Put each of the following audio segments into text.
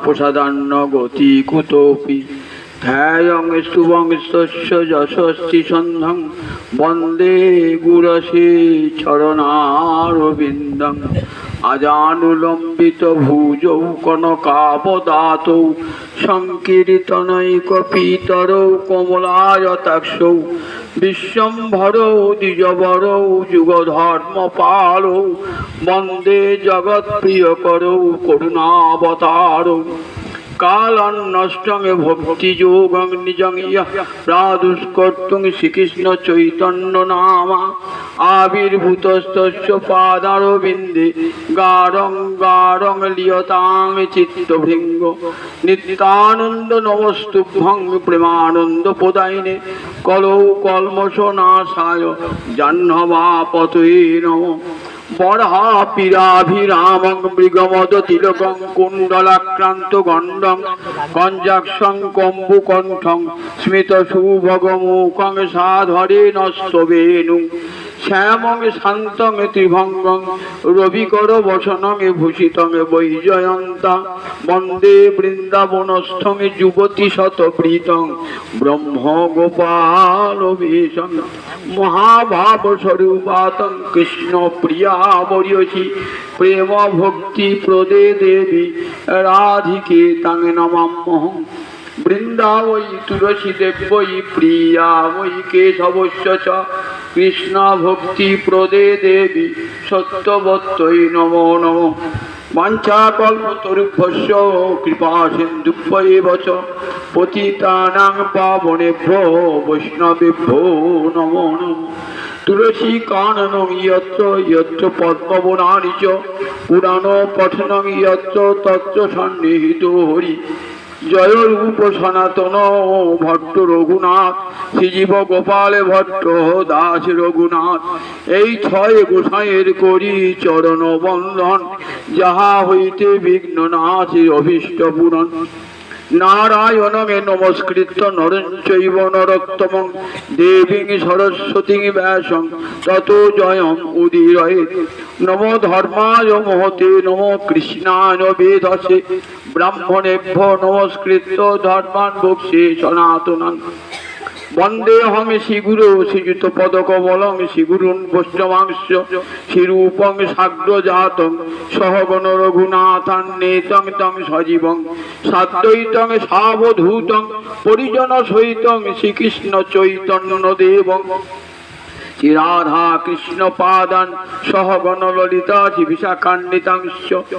प्रसादान्न गति कुतोऽपि ध्यायं स्तुवंस्तस्य यशस्ति सन्धं वन्दे गुरसे चरणारविन्दम् अजानुलम्बित भुजौ कनकावदातौ संकीर्तनैकपीतरौ कमलायताक्षौ विश्वम्भरौ द्विजवरौ युगधर्मपालौ वन्दे जगत्प्रियकरौ करुणावतारौ कालान्नष्टं भक्तियोगं निजं यः प्रादुष्कर्तुं श्रीकृष्ण चैतन्य नाम आविर्भूतस्तस्य पादारविन्दे गारं गारं लियतां चित्तभृङ्ग नित्यानन्द नमस्तुभ्यं प्रेमानन्दप्रदायिने कलौ कल्मषनाशाय जाह्नवापतये नमः बर्हापीराभिरामं मृगमदतिलकं कुण्डलाक्रान्त गण्डं कञ्जाक्षं कम्बुकण्ठं स्मितसुभगमुखं साधरेण स्तवेणुं श्यामं शान्तं त्रिभङ्गं रविकरवसनं भूषितं वैजयन्ता वन्दे वृन्दावनस्थं युवतिशतप्रीतं ब्रह्मगोपालवेशं महाभावस्वरूपातं कृष्णप्रिया मर्यसि प्रेम भक्ति प्रदे देवी राधिके तं नमाम्यहम् वृंदावै तुलसी देवै प्रिया वै केशवस्य च कृष्ण भक्ति प्रदे देवी सत्यवत्यै नमो नमः वाञ्छाकल्पतरुभ्यश्च कृपा सिन्धुभ्यैव च पतितानां पावनेभ्यो वैष्णवेभ्यो नमो नमः तुलसी काननं यत्र यत्र पद्मवनानि च पुराण पठनं यत्र तत्र सन्निहितो हरि जय रूप सनातन भट्ट रघुनाथ श्रीजीव गोपाल भट्ट दास रघुनाथ এই ছয় গোসাইয়ের করি চরণ বন্দন যাহা হইতে বিঘ্ন নাশে অভীষ্ট পূরণ नारायणं नमस्कृत्य नरं चैव नरोत्तमं देवीं सरस्वतीं व्यासं ततो जयम् उदीरयेत् नमो धर्माय महते नमो कृष्णाय वेदसे ब्राह्मणेभ्यो नमस्कृत्य धर्मान् भोक्ष्ये सनातनम् वन्देऽहं श्रीगुरो श्रीयुतपदकमलं श्रीगुरून् वैष्णवांश्च श्रीरूपं साग्रजातं सहगण रघुनाथान्वितं तं सजीवं साद्वैतं सावधूतं परिजनसहितं श्रीकृष्ण चैतन्यदेवं श्री राधा कृष्ण पादान सहगण ललिता विशाखान्वितांश्च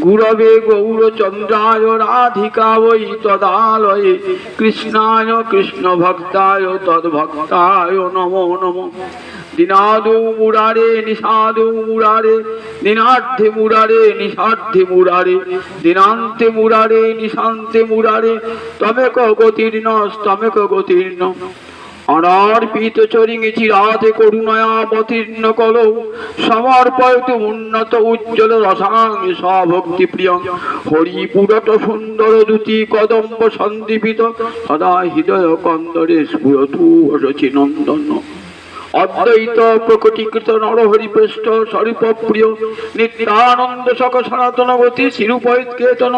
गुरवे गौरचन्द्राय राधिका वै तदालये कृष्णाय कृष्ण भक्ताय तद्भक्ताय नमो नमः दिनादो मुरारे निषादो मुरारे दिनार्थे मुरारे निषार्थे मुरारे दिनान्ते मुरारे निशान्ते मुरारे तमेक गतिर्न तमेक गतिर्न अनार्पित चरिंग चिराते करुणयावतीर्ण कलौ समर्पयतु उन्नत उज्ज्वल रसां स्वभक्ति प्रियं हरिपुरत सुंदर दूती कदम्ब सन्दीपित सदा हृदय कंदरे स्फुरतु रचिनंदन अद्वैत प्रकटीकृत नरहरिपृष्ठ स्वरूप प्रिय नित्यानंद सख सनातन गति शिरूपैकेतन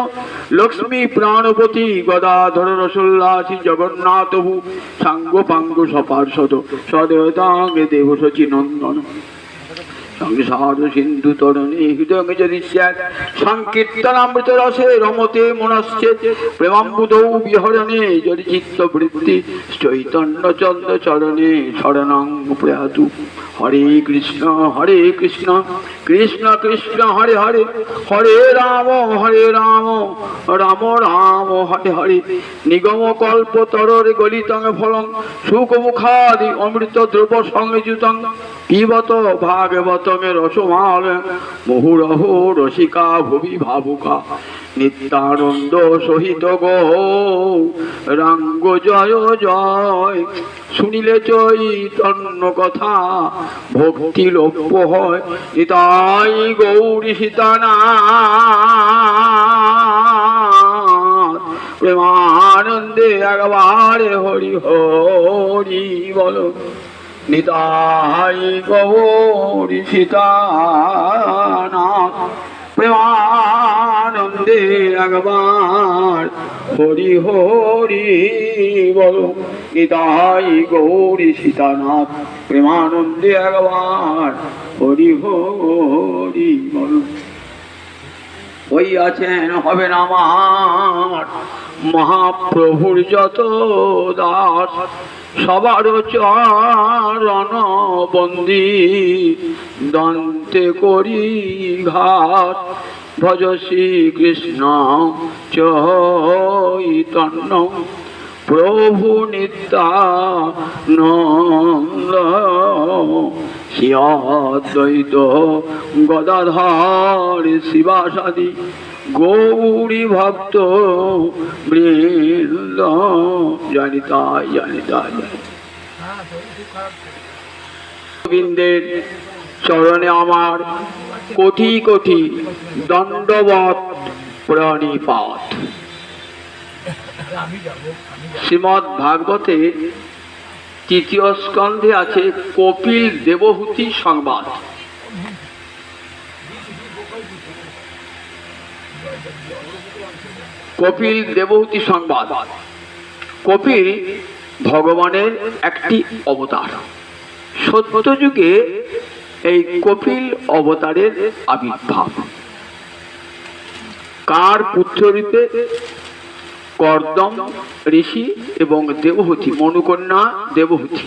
लक्ष्मी प्राणपति गदाधर रसोल्लासी जगन्नाथ भू सांग पांग सपार्षद सदेवतांग देव सचिनंदन संसार सिंधु तरणे हृदय यदि स्यात् संकीर्तनामृत रसे रमते मनश्चेत् प्रेमाम्बुधौ विहरणे यदि चित्तवृत्ति चैतन्य चंद्र चरणे शरणं प्रयातु हरे कृष्ण कृष्ण कृष्ण हरे हरे हरे राम राम राम हरे हरे निगम कल्प तररे गलितं फलं सुखमुखादि अमृत द्रव संयुतं पिबत भागवत रसमाल मुहुरहो रसिका भुवि भावुका नित्यानंद सहित गौरांग जय जय सुनिले चैतन्य कथा भक्ति लभ्य हय निताई गौरी सीतानाथ प्रेमानंदे एकबारे हरि हरि बोलो निताई गौरी सीतानाथ प्रेमानंद প্রেমানন্দে একবার হরি হরি বলো। নিতাই গৌরী সীতানাথ প্রেমানন্দে একবার হরি হরি বলো। ওই আছেন হবেন আমার মহাপ্রভুর যত দাস, সবার চরণ বন্দি দন্তে করি ঘাট। ভজ শ্রীকৃষ্ণ চৈতন্য প্রভু নিত্যানন্দ, শ্রী অদ্বৈত গদাধর শিবাসাদি গৌরী ভক্ত বৃন্দ। জানিতাই জানিতাই গোবিন্দের চরণে আমার কোটি কোটি দণ্ডবৎ প্রণিপাত। শ্রীমদ্ ভাগবতে তৃতীয় স্কন্ধে আছে কপিল দেবহূতি সংবাদ। কপিল দেবহূতি সংবাদ। কপিল ভগবানের একটি অবতার। সত্য যুগে এই কপিল অবতারের আবির্ভাব। কার পুত্ররূপে? কর্দম ঋষি এবং দেবহূতি, মনুকন্যা দেবহূতি।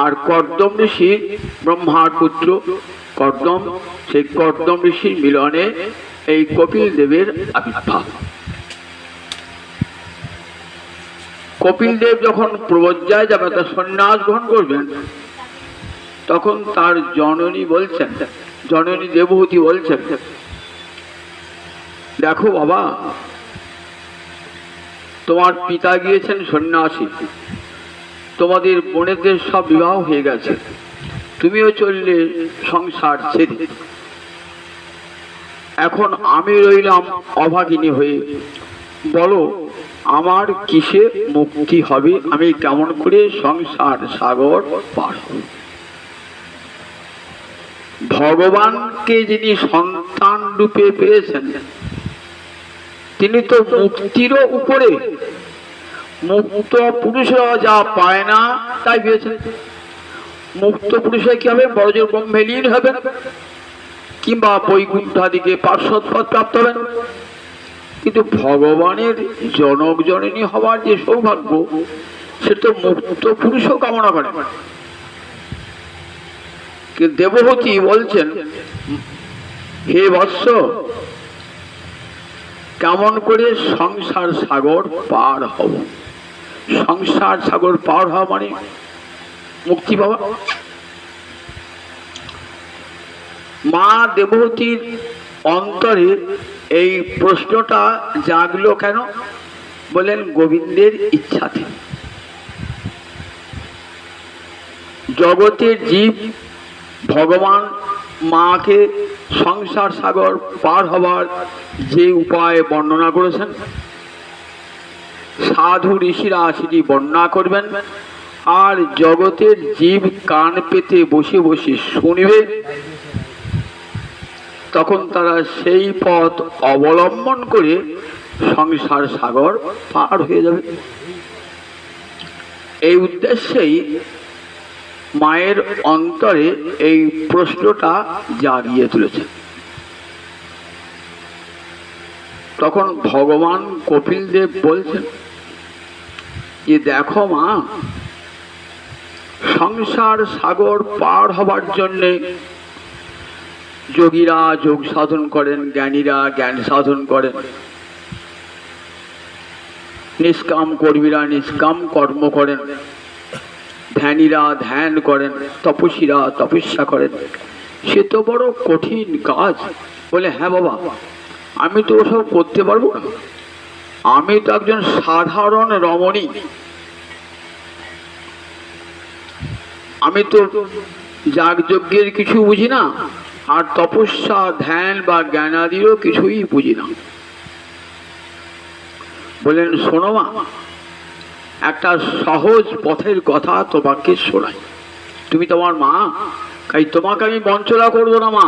আর কর্দম ঋষি ব্রহ্মার পুত্র কর্দম, সেই কর্দম ঋষির মিলনে এই কপিল দেবের আবির্ভাব। কপিল দেব যখন প্রবজ্জায় যাবে, তার সন্ন্যাস গ্রহণ করবেন, তখন তার জননী বলছেন, জননী দেবহূতি বলছেন, দেখো বাবা, তোমার পিতা গিয়েছেন সন্ন্যাসী, তোমাদের বোনেদের সব বিবাহ হয়ে গেছে, তুমিও চললে সংসার ছেড়ে। এখন আমি রইলাম অভাগিনী হয়ে, বলো আমার কিসে মুক্তি হবে? আমি কেমন করে সংসার সাগর পার হব? ভগবানকে যিনি সন্তান রূপে পেয়েছেন, তিনি তো মুক্তিরও উপরে। মুক্ত পুরুষরা যা পায় না তাই পেয়েছেন। মুক্ত পুরুষরা কি হবে? বড়জোর ব্রহ্মে লীন হবেন, কিংবা বৈকুণ্ঠাদিকে পার্শ্বদ পদ প্রাপ্ত হবেন। কিন্তু ভগবানের জনক জননী হওয়ার যে সৌভাগ্য, সে তো মুক্ত পুরুষও কামনা করে। দেবহূতি বলছেন, হে বৎস, কেমন করে সংসার সাগর পার হব? সংসার সাগর পার হওয়া মানে মুক্তি পাওয়া। মা দেবহূতির অন্তরে এই প্রশ্নটা জাগলো কেন? বলেন গোবিন্দের ইচ্ছাতে। জগতের জীব ভগবান মাকে সংসার সাগর পার হবার যে উপায় বর্ণনা করেছেন, সাধু ঋষিরা সেটি বর্ণনা করবেন, আর জগতের জীব কান পেতে বসে বসে শুনবে। তখন তারা সেই পথ অবলম্বন করে সংসার সাগর পার হয়ে যাবে। এই উদ্দেশ্যেই মায়ের অন্তরে এই প্রশ্নটা জাগিয়ে তুলেছে। তখন ভগবান কপিল দেব বলছেন যে, দেখো মা, সংসার সাগর পার হবার জন্যে যোগীরা যোগ সাধন করেন, জ্ঞানীরা জ্ঞান সাধন করেন, নিষ্কাম কর্মীরা নিষ্কাম কর্ম করেন, ধ্যানীরা ধ্যান করেন, তপস্বীরা তপস্যা করেন। সে তো বড় কঠিন কাজ। বলে, হ্যাঁ বাবা, আমি তো ওসব করতে পারবো না। আমি তো একজন সাধারণ রমণী, আমি তো যাগযজ্ঞের কিছু বুঝি না, আর তপস্যা ধ্যান বা জ্ঞানাদিরও কিছুই বুঝি না। বলেন, শোনো মা, একটা সহজ পথের কথা তোমাকে শোনাই। তুমি তোমার মা, তাই তোমাকে আমি বঞ্চনা করবো না মা।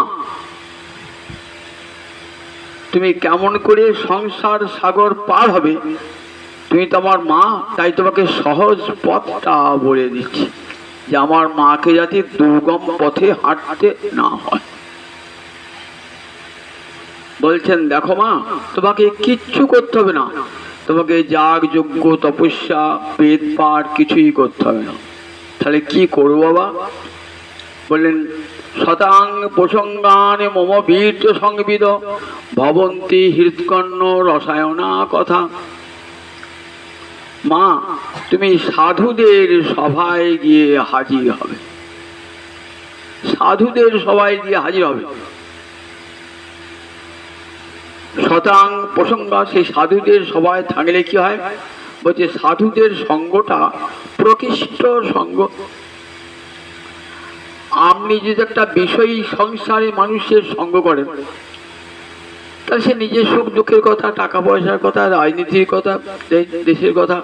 তুমি কেমন করে সংসার সাগর পার হবে, তুমি তো আমার মা, তাই তোমাকে সহজ পথটা বলে দিচ্ছি, যে আমার মাকে যাতে দুর্গম পথে হাঁটতে না হয়। বলছেন, দেখো মা, তোমাকে কিচ্ছু করতে হবে না, তোমাকে যাগ যজ্ঞ তপস্যা বেদ পাঠ কিছুই করতে হবে না। তাহলে কি করবো বাবা? বললেন, শতাং প্রসঙ্গানে মম বীর্য সংবিদ ভবন্তি হৃৎকর্ণ রসায়না কথা। মা, তুমি সাধুদের সভায় গিয়ে হাজির হবে, সাধুদের সভায় গিয়ে হাজির হবে। শতাং প্রসঙ্গা, সেই সাধুদের সভায় থাকলে কি হয়? বলছে সাধুদের সঙ্গটা প্রকৃষ্ট সঙ্গ। আপনি যদি একটা বিষয়ী সংসারে মানুষের সঙ্গ করেন, তাহলে সে নিজের সুখ দুঃখের কথা, টাকা পয়সার কথা, রাজনীতির কথা, দেশের কথা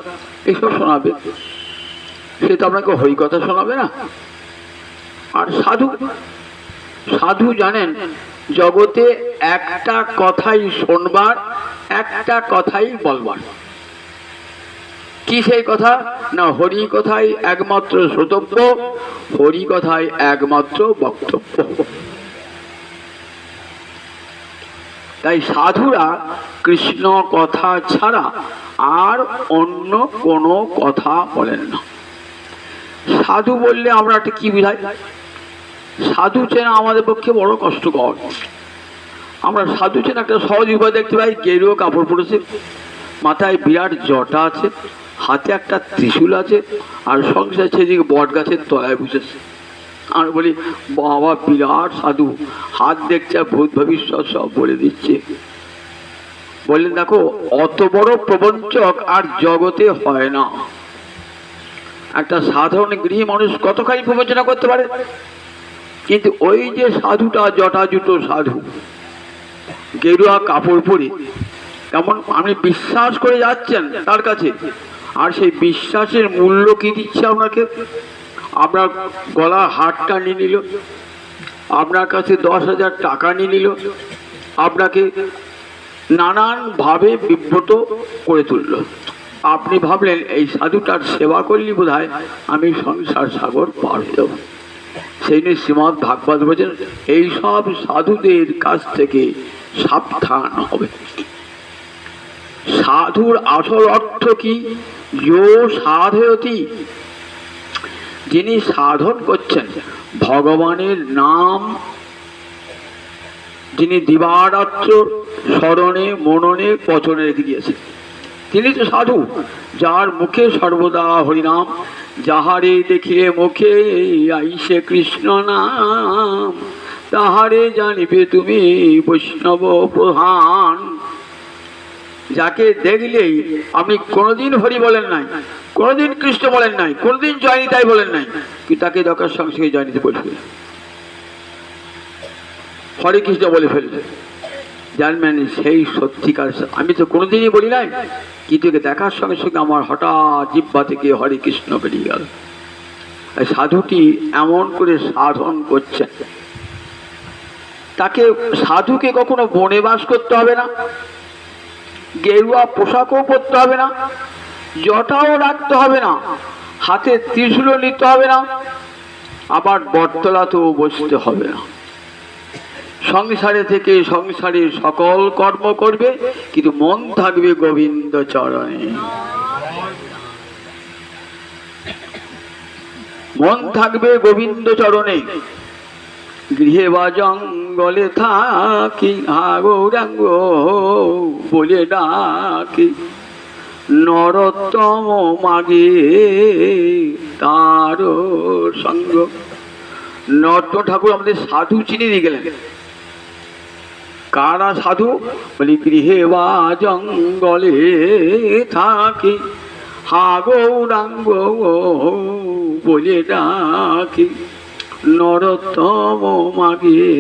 এসব শোনাবে। সে তো আপনাকে হই কথা শোনাবে না। আর সাধু, সাধু জানেন জগতে একটা কথাই শোনবার, একটা কথাই বলবার। কি সেই কথা? না, হরি কথাই একমাত্র শ্রোতব্য, হরি কথাই একমাত্র বক্তব্য। তাই সাধুরা কৃষ্ণ কথা ছাড়া আর অন্য কোনো কথা বলেন না। সাধু বললে আমরা একটা কি বুঝাই? সাধু চেনা আমাদের পক্ষে বড় কষ্টকর। আমরা সাধু চেনা একটা সহজ উপায় দেখতে পাই, গেরুয়া কাপড় পরেছে, মাথায় বিরাট জটা আছে, হাতে একটা ত্রিশূল আছে, আর সংসার সেদিকে বট গাছের তলায় বসেছে। আমি বলি, বাবা বিরাট সাধু, হাত দেখছে, ভূত ভবিষ্যৎ সব বলে দিচ্ছে। বললেন, দেখো, অত বড় প্রবঞ্চক আর জগতে হয় না। একটা সাধারণ গৃহী মানুষ কতখানি প্রবঞ্চনা করতে পারে, কিন্তু ওই যে সাধুটা জটা জুটো সাধু, গেরুয়া কাপড় পরে, কেমন আপনি বিশ্বাস করে যাচ্ছেন তার কাছে, আর সেই বিশ্বাসের মূল্য কি দিচ্ছে আপনাকে? আপনার গলা হারটা নিয়ে নিল, আপনার কাছে 10,000 টাকা নিয়ে নিল, আপনাকে নানানভাবে বিব্রত করে তুলল। আপনি ভাবলেন এই সাধুটার সেবা করলি বোধহয় আমি সংসার সাগর পার হয়ে যাব। সেই নিয়ে শ্রীমদ্ ভাগবত বলছেন, এইসব সাধুদের কাছ থেকে সাবধান হবে। সাধুর আসল অর্থ কি? যো সাধয়তি, যিনি সাধন করছেন ভগবানের নাম, যিনি দিবারাত্র স্মরণে মননে পচনে রেখে দিয়েছেন, তিনি তো সাধু। যার মুখে সর্বদা হরিনাম, যাহারে দেখিলে মুখে আইসে কৃষ্ণ নাম, তাহারে জানিবে তুমি বৈষ্ণব প্রধান। যাকে দেখলেই আপনি কোনোদিন হরি বলেন নাই, কোনোদিন কৃষ্ণ বলেন নাই, কোনোদিন জয় নিতাই বলেন নাই, কি তাকে দরকার সঙ্গে সঙ্গে জয় নিতে বলে ফেললেন, হরে কৃষ্ণ বলে ফেললেন, জানবেন সেই সত্যিকার। আমি তো কোনোদিনই বলি নাই, কিন্তু দেখার সঙ্গে সঙ্গে আমার হঠাৎ জিহ্বা থেকে হরে কৃষ্ণ বেরিয়ে গেল। সাধুটি এমন করে সাধন করছেন, তাকে সাধুকে কখনো বনে বাস করতে হবে না, গেরুয়া পোশাকও পরতে হবে না, জটাও রাখতে হবে না, হাতে ত্রিশূলও নিতে হবে না, আবার বটতলাতেও বসতে হবে না। সংসারে থেকে সংসারের সকল কর্ম করবে, কিন্তু মন থাকবে গোবিন্দ চরণে, মন থাকবে গোবিন্দ চরণে। গৃহে বা জঙ্গলে থাকি, গৌরাঙ্গ বলে ডাকি, নরোত্তম মাগে তার সঙ্গ। নরোত্তম ঠাকুর আমাদের সাধু চিনি দিয়ে গেলেন। কারা সাধু? বলি, গৃহে বা জঙ্গলে থাকি, গৌরাঙ্গ বলে ডাকি, নরোত্তম মাগে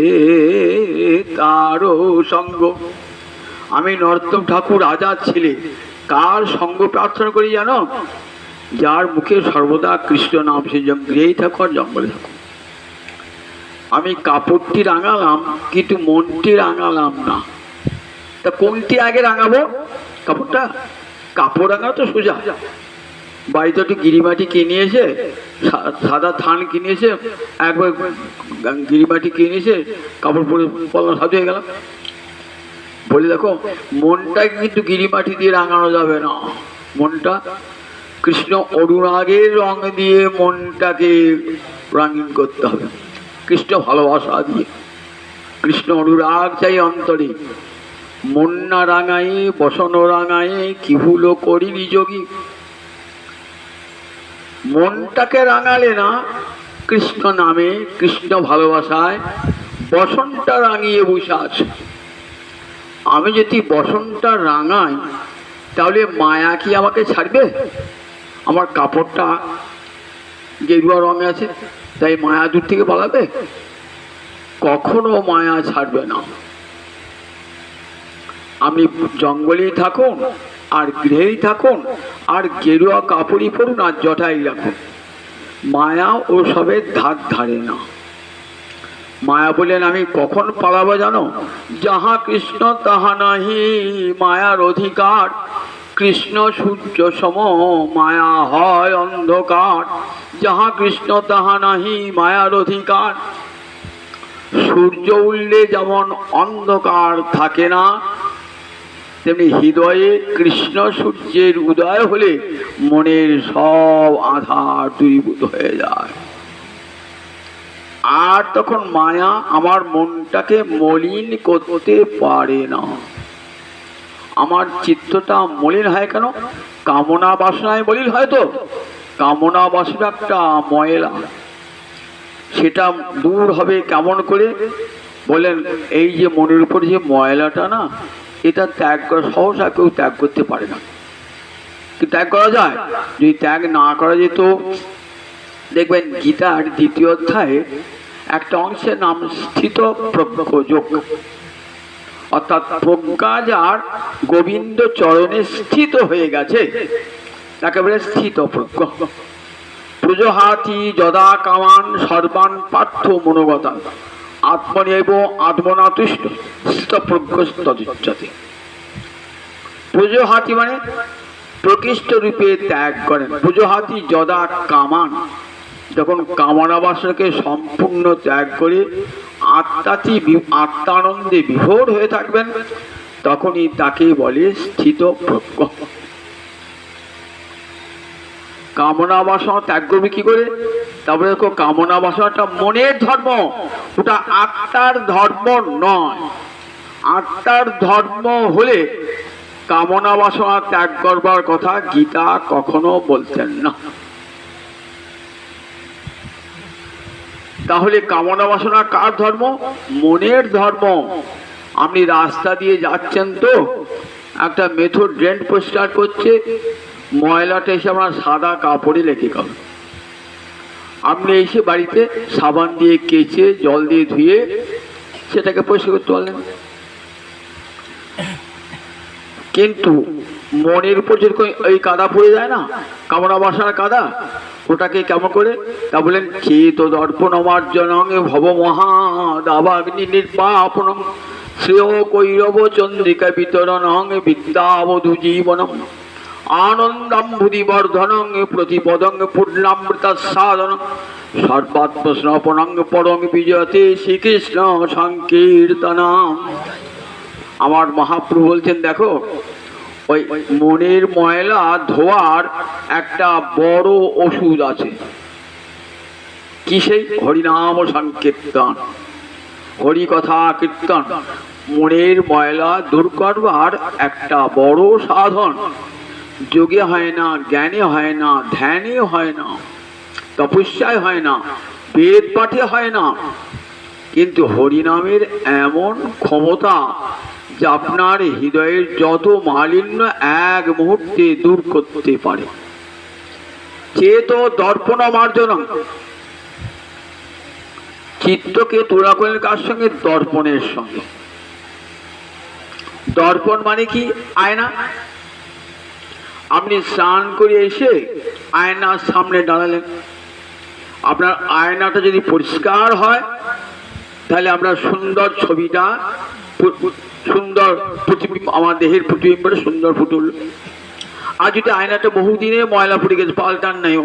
তারও সঙ্গ। আমি নরোত্তম ঠাকুর আজাদ ছেলে, কার সঙ্গ প্রার্থনা করি জানো? যার মুখে সর্বদা কৃষ্ণ নাম, সে গৃহেই থাকো আর জঙ্গলে থাকো। আমি কাপড়টি রাঙালাম, কিন্তু মনটি রাঙালাম না। তা কোনটি আগে রাঙাবো? কাপড়টা? কাপড় রাঙা তো সোজা, বাড়িতে একটু গিরিমাটি কিনে এসে, সাদা থান কিনে এসে, একবার গিরিমাটি কিনে এসে কাপড় পরে পড়লাম, সাজু হয়ে গেলাম। বলে দেখো, মনটাকে কিন্তু গিরিমাটি দিয়ে রাঙানো যাবে না। মনটা কৃষ্ণ অনুরাগের রং দিয়ে মনটাকে রঙিন করতে হবে, কৃষ্ণ ভালোবাসা দিয়ে। কৃষ্ণ অনুরাগ চাই অন্তরে। মন না রাঙাই বসন রাঙাই কি ভুলো করিনি যোগী। মনটাকে রাঙালে না কৃষ্ণ নামে, কৃষ্ণ ভালোবাসায় বসনটা রাঙিয়ে বসে আছে। আমি যদি বসনটা রাঙাই তাহলে মায়া কি আমাকে ছাড়বে? আমার কাপড়টা গেরুয়া রঙে আছে তাই মায়া দূর থেকে পালাবে? কখনো মায়া ছাড়বে না। আপনি জঙ্গলেই থাকুন আর গৃহেই থাকুন আর গেরুয়া কাপড়ই পরুন আর জটাই রাখুন, মায়া ও সবের ধার ধারে না। মায়া বলেন আমি কখন পালাবো জানো? যাহা কৃষ্ণ তাহা নাহি মায়ার অধিকার। কৃষ্ণ সূর্য সম মায়া হয় অন্ধকার। যাহা কৃষ্ণ তাহা নাহি মায়ার অধিকার। সূর্য উঠলে যেমন অন্ধকার থাকে না, তেমনি হৃদয়ে কৃষ্ণ সূর্যের উদয় হলে মনের সব আধার দূরীভূত হয়ে যায়। আর তখন মায়া আমার মনটাকে মলিন করতে পারে না। আমার চিত্তটা মলিন হয় কেন? কামনা বাসনায় মলিন হয়। তো কামনা বাসনা একটা ময়লা, সেটা দূর হবে কেমন করে বলেন? এই যে মনের উপর যে ময়লাটা না, এটা ত্যাগ করা সহসা কেউ ত্যাগ করতে পারে না। কি ত্যাগ করা যায়? যদি ত্যাগ না করা যেত, দেখবেন গীতার 2য় অধ্যায়ে একটা অংশের নাম স্থিত প্রজ্ঞ যোগ, অর্থাৎ প্রজ্ঞা যার গোবিন্দ চরণে স্থিত হয়ে গেছে তাকে বলে স্থিত প্রজ্ঞ। প্রজহাতি যদা কামান সর্বান পার্থ মনোগতা আত্মনিব আত্মনাতুষ্ট স্থিত প্রজ্ঞ তদুচ্যতে। প্রজহাতি মানে প্রকৃষ্ট রূপে ত্যাগ করেন। প্রজহাতি যদা কামান, যখন কামনা বাসনাকে সম্পূর্ণ ত্যাগ করে আত্মানন্দে বিভোর হয়ে থাকবেন, তখনই তাকে বলে স্থিত প্রজ্ঞ। কামনা বাসনা ত্যাগ করবে কি করে? তারপরে দেখো, কামনা বাসনাটা মনের ধর্ম, ওটা আত্মার ধর্ম নয়। আত্মার ধর্ম হলে কামনা বাসনা ত্যাগ করবার কথা গীতা কখনো বলতেন না। তাহলে কামনা বাসনা কার ধর্ম? মনের ধর্ম। আপনি রাস্তা দিয়ে যাচ্ছেন, তো একটা মেথড ড্রেন পরিষ্কার করছে, ময়লাটা এসে আপনার সাদা কাপড়ে লেগে গেল। আপনি এসে বাড়িতে সাবান দিয়ে কেচে জল দিয়ে ধুয়ে সেটাকে পরিষ্কার করতে পারলেন। কিন্তু মনের উপর যেরকম এই কাদা পড়ে যায় না, কামনা বাসনার কাদা, ওটাকে কেমন করে? তা বলেন চেত দর্পণ মার্জনং ভব মহাদাবাগ্নি নির্বাপনং শ্রেয় কৈরব চন্দ্রিকা বিতরণং বিদ্যাবধূ জীবনম আনন্দাম্বুধিবর্ধনং প্রতিপদং পূর্ণামৃত সাধনং সর্বাত্মস্নপনং পরং বিজয়তে শ্রীকৃষ্ণ সংকীর্তনম। আমার মহাপ্রভু বলছেন, দেখো ওই মনের ময়লা ধোয়ার একটা বড় ওষুধ আছে। কি সেই? হরিনাম সংকীর্তন, হরি কথা কীর্তন। মনের ময়লা দূর করবার একটা বড় সাধন। যোগে হয় না, জ্ঞানে হয় না, ধ্যানে হয় না, তপস্যায় হয় না, বেদ পাঠে হয় না, কিন্তু হরিনামের এমন ক্ষমতা যে আপনার হৃদয়ের যত মালিন্য এক মুহূর্তে দূর করতে পারে। চেত দর্পণ মার্জনং, চিত্তকে তোলা করেন কার সঙ্গে? দর্পণের সঙ্গে। দর্পণ মানে কি? আয়না। আপনি স্নান করে এসে আয়নার সামনে দাঁড়ালেন, আপনার আয়নাটা যদি পরিষ্কার হয় তাহলে আপনার সুন্দর ছবিটা সুন্দর প্রতিবিম্ব, আমার দেহের প্রতিবিম্বটা সুন্দর ফুটে উঠল। আর যদি আয়নাটা বহুদিনে ময়লা পড়ে গেছে, পাল্টান নাই,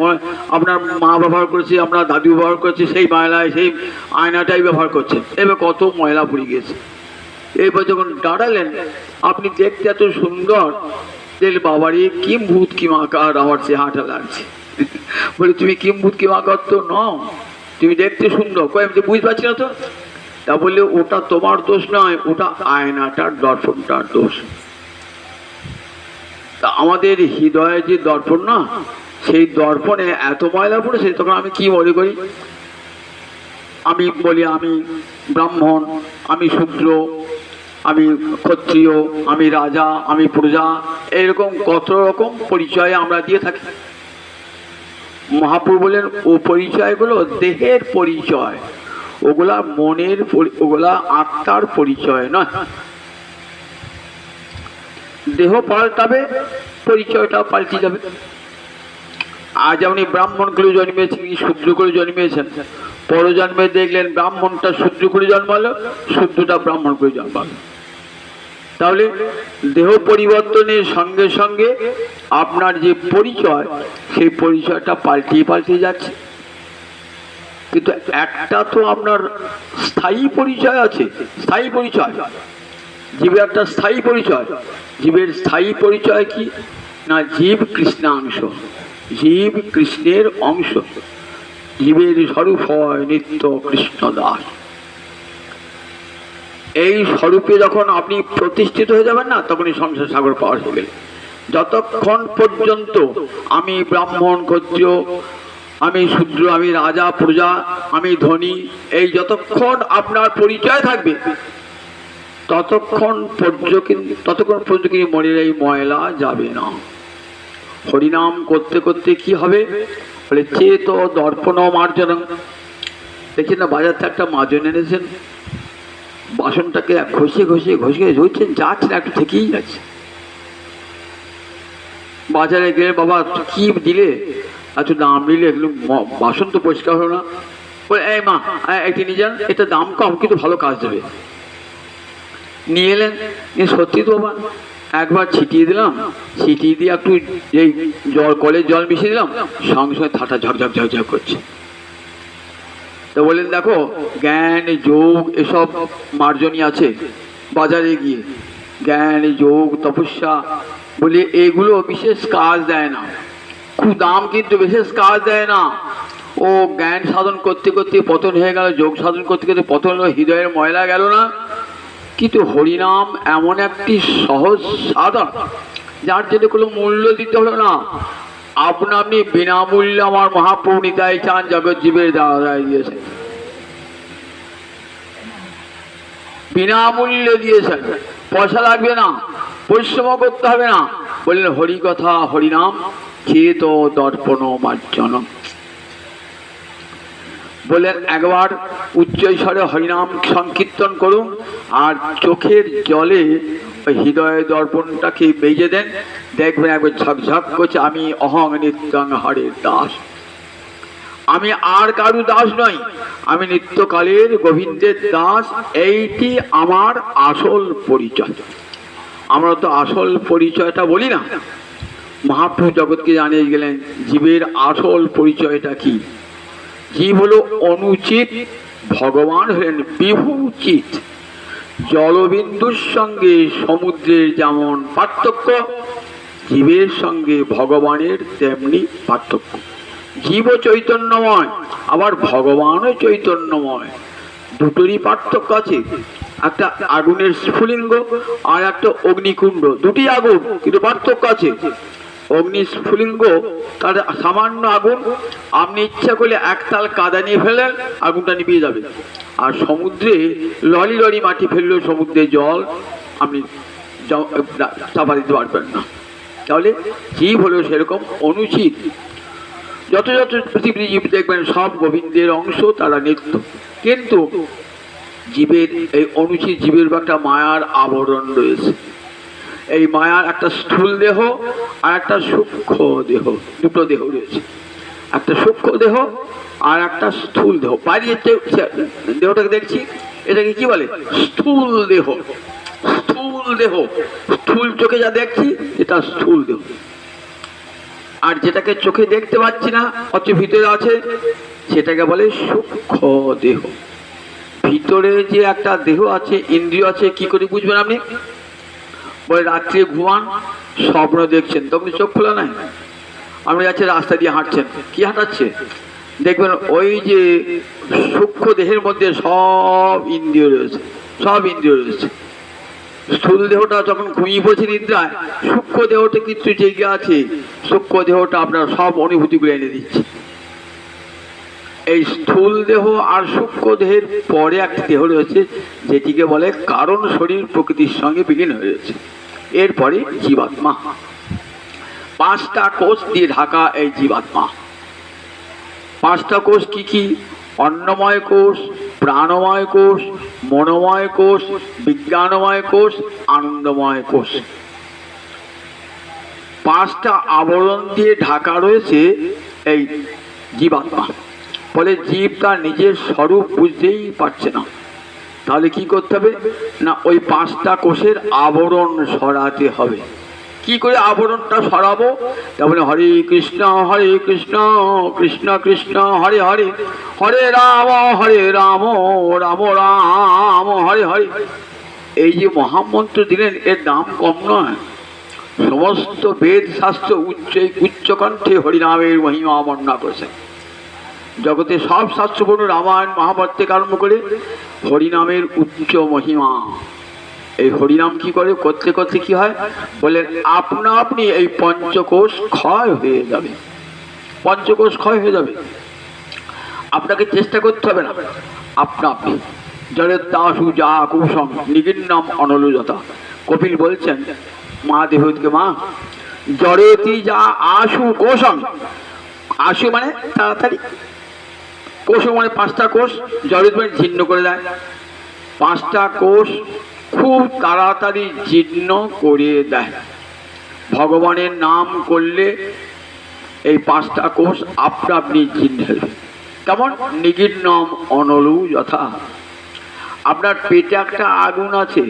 আপনার মা ব্যবহার করেছে, আপনার দাদু ব্যবহার করেছে, সেই ময়লায় সেই আয়নাটাই ব্যবহার করছে, এবার কত ময়লা পড়ে গেছে। এবার যখন দাঁড়ালেন, আপনি দেখতে এত সুন্দর, দেখলে বাবারে কিম ভূত কিম আকার আমার সে হাঁটা লাগছে। বলে তুমি কিম ভূত কিম আকার তো নও, তুমি দেখতে সুন্দর। কই আমি তো বুঝতে পারছি না তো। তা বললে ওটা তোমার দোষ নয়, ওটা আয়নাটার দর্পণটার দোষ। তা আমাদের হৃদয়ে যে দর্পণ না, সেই দর্পণে এত ময়লা পড়েছে, তখন আমি কি মনে করি, আমি বলি আমি ব্রাহ্মণ, আমি শূদ্র, আমি ক্ষত্রিয়, আমি রাজা, আমি প্রজা, এরকম কত রকম পরিচয় আমরা দিয়ে থাকি। মহাপ্রভু বলেন ও পরিচয়গুলো দেহের পরিচয়, ওগুলা মনের, ওগুলা আত্মার পরিচয় নয়। দেহ পাল্টাবে, পরিচয়টা পাল্টে যাবে। আজ আপনি ব্রাহ্মণ করে জন্মেছেন, শূদ্র করে জন্মেছেন, পরজন্মে দেখলেন ব্রাহ্মণটা শূদ্র করে জন্মালো, শূদ্রটা ব্রাহ্মণ করে জন্মালো। তাহলে দেহ পরিবর্তনের সঙ্গে সঙ্গে আপনার যে পরিচয়, সেই পরিচয়টা পাল্টে যাচ্ছে। কিন্তু একটা তো আপনার স্থায়ী পরিচয় আছে, স্থায়ী পরিচয়। জীবের একটা স্থায়ী পরিচয়। জীবের স্থায়ী পরিচয় কি না, জীব কৃষ্ণাংশ, জীব কৃষ্ণের অংশ। জীবের স্বরূপ হয় নিত্য কৃষ্ণ দাস। এই স্বরূপে যখন আপনি প্রতিষ্ঠিত হয়ে যাবেন না, তখনই সংসার সাগর পার হয়ে গেলে। যতক্ষণ পর্যন্ত আমি ব্রাহ্মণ, ক্ষত্রিয়, আমি শূদ্র, আমি রাজা, প্রজা, আমি ধনী, এই যতক্ষণ আপনার পরিচয় থাকবে, ততক্ষণ পর্যন্ত কিন্তু মনের এই ময়লা যাবে না। হরিনাম করতে করতে কি হবে বলে, চেত দর্পণ মার্জন। দেখছেন না, বাজার থেকে একটা মাজন এনেছেন, বাসনটাকে ঘষে ধুচ্ছেন, যাচ্ছেন একটু থেকেই যাচ্ছে। বাজারে গেলে বাবা কি দিলে, এত দাম নিলে, এগুলো বাসন তো পরিষ্কার হলো না। বলে এই মা একটি নিয়ে যান, এটা দাম কম কিন্তু ভালো কাজ দেবে। নিয়ে এলেন, সত্যি তো বাবা, একবার ছিটিয়ে দিলাম, ছিটিয়ে দিয়ে একটু এই জল, কলের জল মিশিয়ে দিলাম, সঙ্গে সঙ্গে থাটা ঝকঝক করছে। তো বললেন দেখো, জ্ঞান যোগ এসব মার্জনী আছে বাজারে গিয়ে, জ্ঞান যোগ তপস্যা বলে এগুলো বিশেষ কাজ দেয় না, খুব দাম কিন্তু বিশেষ কাজ দেয় না। ও জ্ঞান সাধন করতে করতে পতন হয়ে গেল, যোগ সাধন করতে করতে পতন হলো, হৃদয়ের ময়লা গেল না। কিন্তু হরিনাম এমন একটি সহজ সাধন, যার জন্য কোনো মূল্য দিতে হলো না। আপনি বিনামূল্যে আমার মহাপ্রভু নিতাই চান জগৎ জীবের দ্বারা দিয়েছেন, বিনামূল্যে দিয়েছেন, পয়সা লাগবে না, পরিশ্রম করতে হবে না। বললেন হরি কথা হরিনাম চেত দর্পণ মার্জন। বললেন একবার উচ্চ স্বরে হরিনাম সংকীর্তন করুন, আর চোখের জলে ওই হৃদয় দর্পণটাকে বেজে দেন, দেখবেন একবার ঝকঝক করছে, আমি অহং নিত্যং হরের দাস। আমি আর কারু দাস নই, আমি নিত্যকালের গোবিন্দের দাস। এইটি আমার আসল পরিচয়। আমরা তো আসল পরিচয়টা বলি না। মহাপ্রভু জগৎকে জানিয়ে গেলেন জীবের আসল পরিচয়টা কি। জীব হলো অনুচিত, ভগবান হলেন বিভূচিত। জলবিন্দুর সঙ্গে সমুদ্রের যেমন পার্থক্য, জীবের সঙ্গে ভগবানের তেমনি পার্থক্য। জীবও চৈতন্যময়, আবার ভগবানও চৈতন্যময়, দুটোরই পার্থক্য আছে। একটা আগুনের স্ফুলিঙ্গ আর একটা অগ্নিকুণ্ড, দুটি আগুন কিন্তু পার্থক্য আছে। অগ্নি স্ফুলিঙ্গ তার সামান্য আগুন, আপনি ইচ্ছা করলে একতাল কাদা নিয়ে ফেলেন, আগুনটা নিভিয়ে যাবে। আর সমুদ্রে লরি লরি মাটি ফেললেও সমুদ্রের জল আপনি চাপা দিতে পারবেন না। তাহলে জীব হলো সেরকম অনুচিত। যত যত পৃথিবীর জীব দেখবেন সব গোবিন্দের অংশ, তারা নিত্য। কিন্তু জীবের এই অনুচিত জীবের একটা মায়ার আবরণ রয়েছে। এই মায়ার একটা স্থূল দেহ আর একটা সূক্ষ্ম দেহ, দুটো দেহ রয়েছে। একটা সূক্ষ্ম দেহ আর একটা স্থূল দেহ। বাইরে দেহটাকে দেখছি, এটাকে কি বলে? স্থূল দেহ। স্থূল দেহ, স্থূল চোখে যা দেখছি এটা স্থূল দেহ। আর যেটাকে চোখে দেখতে পাচ্ছি না অথচ ভিতরে আছে সেটাকে বলে সূক্ষ্ম দেহ। ভিতরে যে একটা দেহ আছে, ইন্দ্রিয় আছে, কি করে বুঝবেন আপনি? বলে রাত্রে ঘুমান, স্বপ্ন দেখছেন, তখন চোখ খোলা নাই, আপনি যাচ্ছেন রাস্তা দিয়ে হাঁটছেন, কি হাঁটাচ্ছে দেখবেন ওই যে সূক্ষ্ম দেহের মধ্যে সব ইন্দ্রিয় রয়েছে, সব ইন্দ্রিয় রয়েছে। স্থূল দেহটা যখন ঘুমিয়ে পড়ছে নিদ্রায়, সূক্ষ্ম দেহটা কিন্তু জেগে আছে, সূক্ষ্ম দেহটা আপনার সব অনুভূতিগুলো এনে দিচ্ছে। এই স্থূল দেহ আর সূক্ষ্ম দেহের পরে একটা দেহ রয়েছে যেটিকে বলে কারণ শরীর, প্রকৃতির সঙ্গে বিলীন হয়েছে। এরপরে জীবাত্মা, 5টা কোষ দিয়ে ঢাকা এই জীবাত্মা। 5টা কোষ কি কি? অন্নময় কোষ, প্রাণময় কোষ, মনোময় কোষ, বিজ্ঞানময় কোষ, আনন্দময় কোষ। 5টা আবরণ দিয়ে ঢাকা রয়েছে এই জীবাত্মা। ফলে জীব তার নিজের স্বরূপ বুঝতেই পারছে না। তাহলে কি করতে হবে না, ওই 5টা কোষের আবরণ সরাতে হবে। কি করে আবরণটা সরাবো? তারপরে হরে কৃষ্ণ কৃষ্ণ কৃষ্ণ হরে হরে, হরে রাম রাম রাম হরে হরে। এই যে মহামন্ত্র দিলেন, এর দাম কম নয়। সমস্ত বেদ শাস্ত্র উচ্চকণ্ঠে হরিনামের মহিমা বর্ণনা করেছেন। জগতে সব শাস্ত্র পড়ুন, রামায়ণ মহাভারত থেকে আরম্ভ করে হরিনামের উচ্চ মহিমা। এই হরিনাম কি করে? করতে করতে কি হয় বলেন, আপনা আপনি এই পঞ্চকোষ ক্ষয় হয়ে যাবে। পঞ্চকোষ ক্ষয় হয়ে যাবে, আপনাকে চেষ্টা করতে হবে না, আপনা আপনি। জড়ের দাসু যা কুসম নিগিন্নাম অনলুযথা। কপিল বলছেন মা দেবতীকে, মা জড়েতি যা আশু কোষম। আশু মানে তাড়াতাড়ি, কোষ মানে 5টা কোষ, জড়িত মানে জীর্ণ করে দেয়। 5টা কোষ খুব তাড়াতাড়ি জীর্ণ করে দেয়। ভগবানের নাম করলে এই 5টা কোষ আপনা আপনি জীর্ণ হবে। কেমন? নিগিন্নম অনলু যথা। আপনার পেটে একটা আগুন আছে,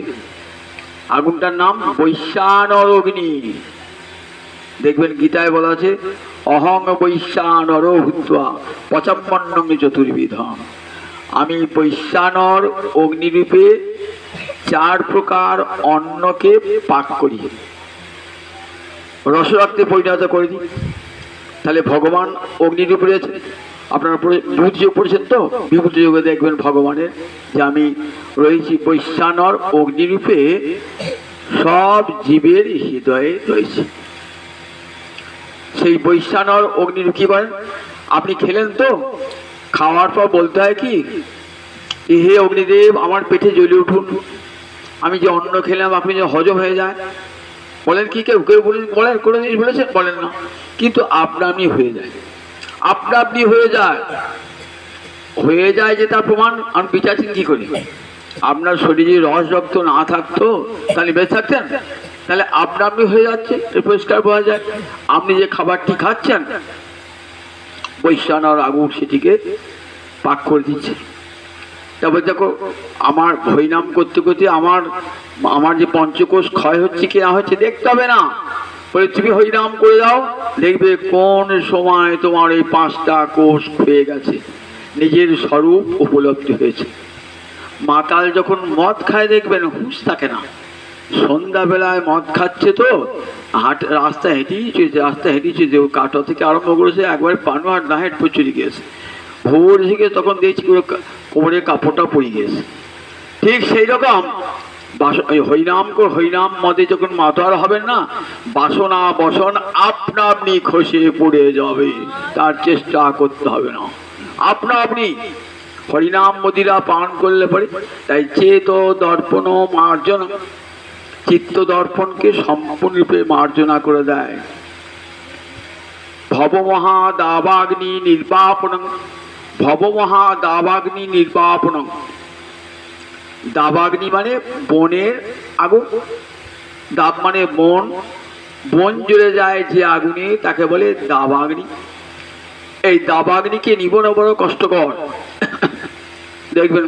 আগুনটার নাম বৈশ্বানর অগ্নি। দেখবেন গীতায় বলা আছে, অহং বৈশ্বানর ভূত্বা পচম্পন্নং চতুর্বিধম। আমি বৈশ্বানর অগ্নিরূপে 4 প্রকার অন্নকে পাক করি, রসরক্তে পরিণত করে দিই। তাহলে ভগবান অগ্নিরূপে রয়েছে। আপনারা বিভূতি যোগ পড়েছেন তো? বিভূতি যোগে দেখবেন ভগবানের যে আমি রয়েছি বৈশ্বানর অগ্নিরূপে, সব জীবের হৃদয়ে রয়েছে। সেই বৈশ্বানর অগ্নিরূপ কি করেন? আপনি খেলেন তো, খাওয়ার পর বলতে হয় কি, হে অগ্নিদেব আমার পেটে জ্বলে উঠুন, আমি যে অন্ন খেলাম আপনি যে হজম হয়ে যায়। বলেন কি? কেউ কেউ বলেন, কোনো জিনিস বলেছেন? বলেন না। কিন্তু আপনা আপনি হয়ে যায়, আপনা আপনি হয়ে যায়। হয়ে যায় যে তার প্রমাণ আমি বিচারছেন কি করি? আপনার শরীরে রস রক্ত না থাকতো তাহলে বেঁচে থাকতেন? তাহলে আপনা আপনি হয়ে যাচ্ছে, পরিষ্কার পাওয়া যায়। আপনি যে খাবারটি খাচ্ছেন, বৈশ্বানর আগুন সেটিকে পাক করে দিচ্ছে। তারপর দেখো, আমার হরিনাম করতে করতে আমার যে পঞ্চকোষ ক্ষয় হচ্ছে কি না হচ্ছে দেখতে হবে না। বলে তুমি হরিনাম করে দাও, দেখবে কোন সময় তোমার এই 5টা কোষ ক্ষয়ে গেছে, নিজের স্বরূপ উপলব্ধি হয়েছে। মাতাল যখন মদ খায় দেখবেন হুঁশ থাকে না। সন্ধ্যাবেলায় মদ খাচ্ছে তো রাস্তা হেঁটেই চলছে, কাটো থেকে আরম্ভ করেছে একবার পানোয়ার নাহেট পচুরি গিয়েছে। ভোর থেকে তখন দেখছি কোমরে কাপড়টা পড়ে গিয়েছে। ঠিক সেই রকম হরিনাম মদে যখন মাতাল হবেন না, বাসনা বসন আপনা আপনি খসে পড়ে যাবে, তার চেষ্টা করতে হবে না, আপনা আপনি। হরিনাম মদিরা পান করলে পরে তাই চেত দর্পণ মার্জনা, চিত্ত দর্পণকে সম্পূর্ণরূপে মার্জনা করে দেয়। ভবমহা দাবাগ্নি নির্বাপনং, ভবমহা দাবাগ্নি নির্বাপনং। দাবাগ্নি মানে বনের আগুন, দাব মানে বন, বন জ্বলে যায় যে আগুনে তাকে বলে দাবাগ্নি। এই দাবাগ্নিকে নিবানো বড় কষ্টকর। দেখবেন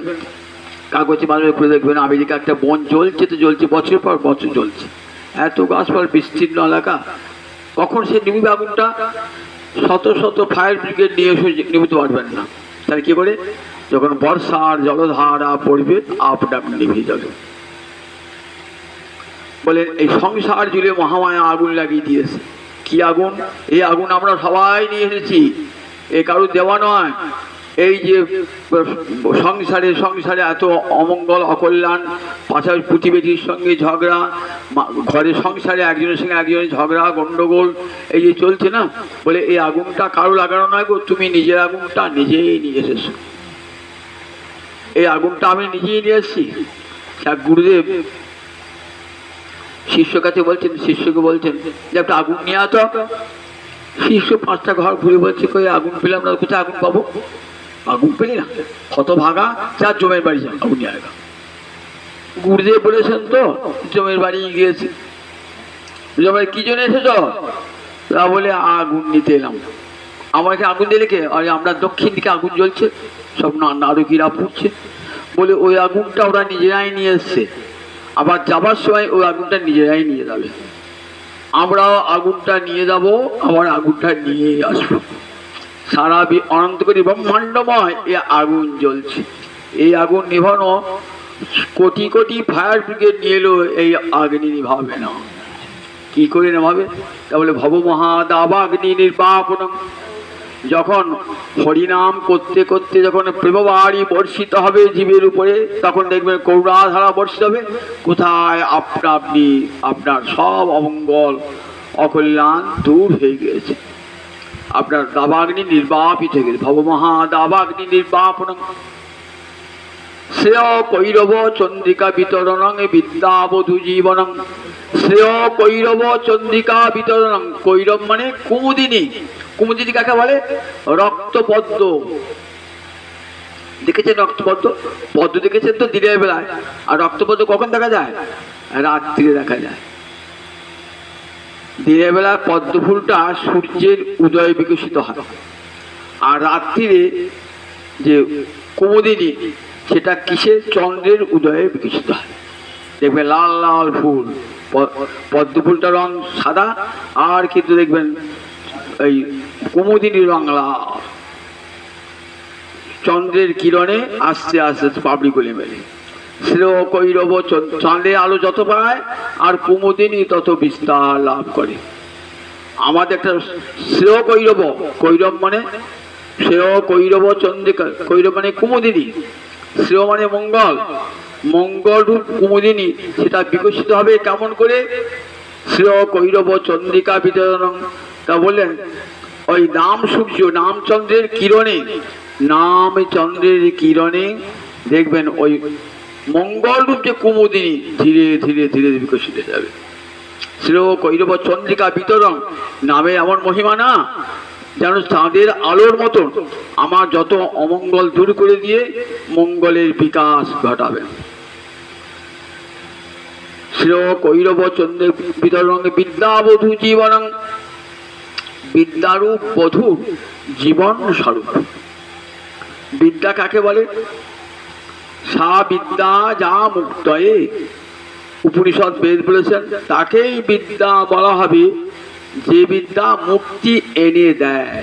কাগজে মাঝে খুলে দেখবেন আমেরিকা একটা বন জ্বলছে তো জ্বলছে, বছর পর বছর জ্বলছে, এত গাছপালা বিস্তীর্ণ এলাকা। কখন সে নিবিবে আগুনটা? শত শত ফায়ার ব্রিগেড নিয়ে এসে নিভিতে পারবেন না। তাহলে কি করে? যখন বর্ষার জলধারা পড়বে আপনার নিভে যাবে। বলেন এই সংসার জুড়ে মহামায়া আগুন লাগিয়ে দিয়েছে। কি আগুন? এই আগুন আমরা সবাই নিয়ে এসেছি, এ কারুর দেওয়া নয়। এই যে সংসারে এত অমঙ্গল অকল্যাণ, পাশাপাশি প্রতিবেশীর সঙ্গে ঝগড়া, ঘরে সংসারে একজনের সঙ্গে একজনের ঝগড়া গন্ডগোল এই যে চলছে না, বলে এই আগুনটা কারো লাগানো নয় গো, তুমি নিজের আগুনটা নিজেই নিয়ে এসেছো। এই আগুনটা আমি নিজেই নিয়ে এসেছি। এক গুরুদেব শিষ্য কাছে বলছেন, শিষ্যকে বলছেন যে একটা আগুন নিয়ে আতো। শিষ্য 5টা ঘর ঘুরে বলছে কই আগুন পেলাম না। কোথায় আগুন পাবো? আগুন পেলি না, কত ভাগা, চার জমের বাড়ি যা, আগুন নিয়ে আয়গা। গুরুদেব বলেছেন তো জমের বাড়ি গিয়েছি। জমের কি জন্য এসেছ? তা বলে আগুন নিতে এলাম। আমাকে আগুন দিলে কে? আরে আমরা দক্ষিণ দিকে আগুন জ্বলছে, সব নারকীরা পুড়ছে। বলে ওই আগুনটা ওরা নিজেরাই নিয়ে এসছে, আবার যাবার সময় ওই আগুনটা নিজেরাই নিয়ে যাবে। আমরাও আগুনটা নিয়ে যাব, আবার আগুনটা নিয়ে আসবো। সারা অনন্ত করে ব্রহ্মাণ্ডময় এ আগুন জ্বলছে। এই আগুন নিভানো কোটি কোটি ফায়ার ব্রিগেড নিয়ে এলো, এই আগুন নিভাবে না। কি করে নেভাবে? তাহলে ভব মহাদাবাগ্নি নির্বাপন। যখন হরিনাম করতে করতে যখন প্রেমবাড়ি বর্ষিত হবে জীবের উপরে, তখন দেখবেন করুণাধারা বর্ষিত হবে। কোথায়? আপনি আপনার সব অমঙ্গল অকল্যাণ দূর হয়ে গিয়েছে, আপনার দাবাগ্নি নির্বাপিত হয়ে গেছে। ভব মহাদাবাগ্নি নির্বাপন। শ্রেয় কৈরব চন্দ্রিকা বিতরণং বিদ্যাবধূ জীবনং। শ্রেয় কৈরব চন্দ্রিকা বিতরণং। কৈরব মানে কুমুদিনী। কুমুদিনী কাকে বলে? রক্তপদ্ম। দেখেছেন রক্তপদ্ম? পদ্ম দেখেছেন তো দিনের বেলায়, আর রক্তপদ্ম কখন দেখা যায়? রাত্রিরে দেখা যায়। দিনের বেলা পদ্ম ফুলটা সূর্যের উদয়ে বিকশিত হয়, আর রাত্রিরে যে কুমুদিনী সেটা কিসের? চন্দ্রের উদয়ে বিকশিত হয়। দেখবেন লাল লাল ফুল, পদ্ম ফুলটার রং সাদা, আর কিন্তু দেখবেন এই কুমুদিনীর রং লাল। চন্দ্রের কিরণে আস্তে আস্তে পাপড়ি গলে মেলে। শ্রেয় কৈরব, চাঁদের আলো যত পায় আর কুমুদিনী তত বিস্তার লাভ করে। আমাদের একটা শ্রেয় কৈরব, কৈরব মানে শ্রেয় কৈরব চন্দ্রিকা, কৈরব মানে কুমুদিনী, শ্রেয় মানে মঙ্গল, মঙ্গল রূপ কুমুদিনী সেটা বিকশিত হবে কেমন করে? শ্রেয় কৈরব চন্দ্রিকা বিতরণ। তা বললেন ওই নাম সূর্য, নাম চন্দ্রের কিরণে, নাম চন্দ্রের কিরণে দেখবেন ওই মঙ্গল রূপ যে কুমুদিনী ধীরে ধীরে ধীরে বিকশিত যাবে। শ্রেয় কৈরব চন্দ্রিকা বিতরণ নামে এমন মহিমা না, যেন চাঁদের আলোর মতন আমার যত অমঙ্গল দূর করে দিয়ে মঙ্গলের বিকাশ ঘটাবেন। শ্রেয় কৈরব চন্দ্র বিতরণ বিদ্যাবধূ জীবনং। বিদ্যারূপ বধূ জীবন স্বরূপ। বিদ্যা কাকে বলে? সা বিদ্যা যা মুক্তয়ে। উপনিষদ বেদ বলেছেন তাকেই বিদ্যা বলা হবে যে বিদ্যা মুক্তি এনে দেয়।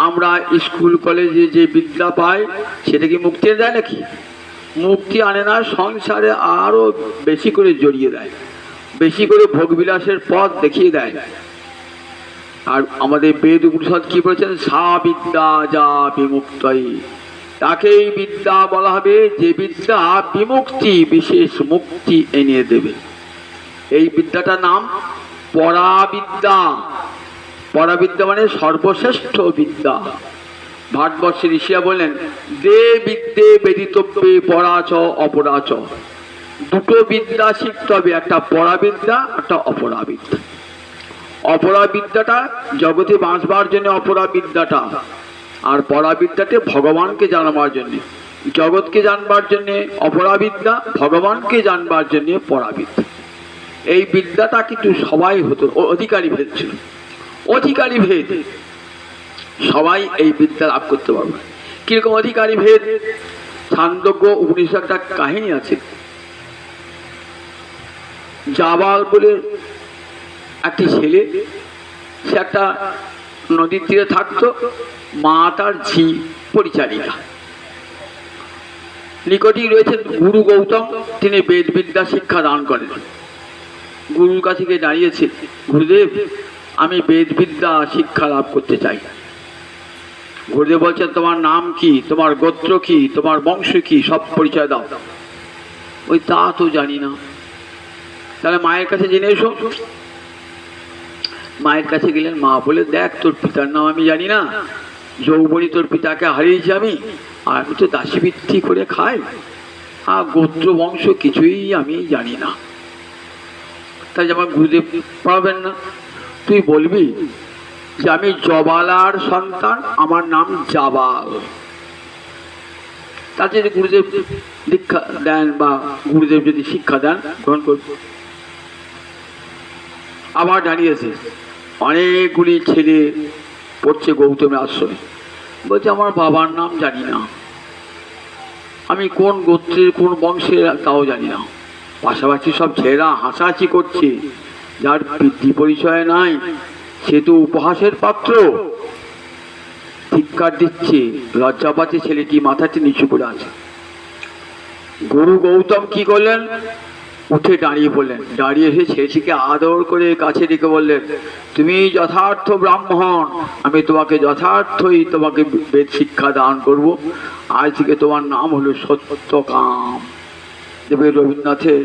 আমরা স্কুল কলেজে যে বিদ্যা পাই সেটা কি মুক্তি এনে দেয় নাকি? মুক্তি আনে না, সংসারে আরো বেশি করে জড়িয়ে দেয়, বেশি করে ভোগবিলাসের পথ দেখিয়ে দেয়। আর আমাদের বেদ উপনিষদ কি বলেছেন? সা বিদ্যা যা বিমুক্তয়ে। তাকেই বিদ্যা বলা হবে যে বিদ্যা বিমুক্তি, বিশেষ মুক্তি এনে দেবে। এই বিদ্যাটার নাম পরাবিদ্যা। পরাবিদ্যা মানে সর্বশ্রেষ্ঠ বিদ্যা। ভারতবর্ষের ঋষিরা বললেন দে বিদ্যে বেদিতব্যে পরাচ অপরাচ। দুটো বিদ্যা শিখতে হবে, একটা পরাবিদ্যা, একটা অপরাবিদ্যা। অপরাবিদ্যাটা জগতে বাঁচবার জন্য অপরাবিদ্যাটা, আর পরাবিদ্যাতে ভগবানকে জানবার জন্য। জগৎকে জানবার জন্যে অপরাবিদ্যা, ভগবানকে জানবার জন্য পরাবিদ্যা। এই বিদ্যাটা কিন্তু সবাই হতো, অধিকারী ভেদ ছিল, অধিকারী ভেদ। সবাই এই বিদ্যা লাভ করতে পারবে। কিরকম অধিকারী ভেদ? ছান্দোগ্য উপনিষদ একটা কাহিনী আছে। জাবাল বলে একটি ছেলে, সে একটা নদীর তীরে থাকতো, মা তার ঝি পরিচারিকা। নিকটেই রয়েছে গুরু গৌতম, তিনি বেদ বিদ্যা শিক্ষা দান করেন। গুরুর কাছে গিয়ে দাঁড়িয়েছে, গুরুদেব আমি বেদ বিদ্যা শিক্ষা লাভ করতে চাই। গুরুদেব বলছেন তোমার নাম কি, তোমার গোত্র কি, তোমার বংশ কি, সব পরিচয় দাও। ওই তা তো জানি না। তাহলে মায়ের কাছে জেনে এসো। মায়ের কাছে গেলেন, মা বলে দেখ তোর পিতার নাম আমি জানি না, যৌবনী তোর পিতাকে হারিয়েছি আমি, আর আমি তো দাসীবৃত্তি করে খাই, আর গোত্র বংশ কিছুই আমি জানি না। তাই আমার গুরুদেব পাবেন না, তুই বলবি যে আমি জবালার সন্তান, আমার নাম জাবাল। তার যদি গুরুদেব দীক্ষা দেন বা গুরুদেব যদি শিক্ষা দেন গ্রহণ করব। আবার দাঁড়িয়েছে, অনেকগুলি ছেলে পড়ছে গৌতমের আশ্রমে, বলছে আমার বাবার নাম জানি না, আমি কোন গোত্রের কোন বংশের তাও জানি না। পাশাপাশি সব ছেলেরা হাসাহাসি করছে, যার পিতৃ পরিচয় নাই সে তো উপহাসের পাত্র। ধিক্কার দিচ্ছে, লজ্জা পাচ্ছে, ছেলেটি মাথাটি নিচু করে আছে। গুরু গৌতম কি করলেন, উঠে দাঁড়িয়ে পড়লেন, দাঁড়িয়ে এসে ছেলেটিকে আদর করে কাছে ডেকে বললেন, তুমি যথার্থ ব্রাহ্মণ, আমি তোমাকে যথার্থই তোমাকে বেদ শিক্ষা দান করব। আজ থেকে তোমার নাম হলো সত্যকাম। দেবে রবীন্দ্রনাথের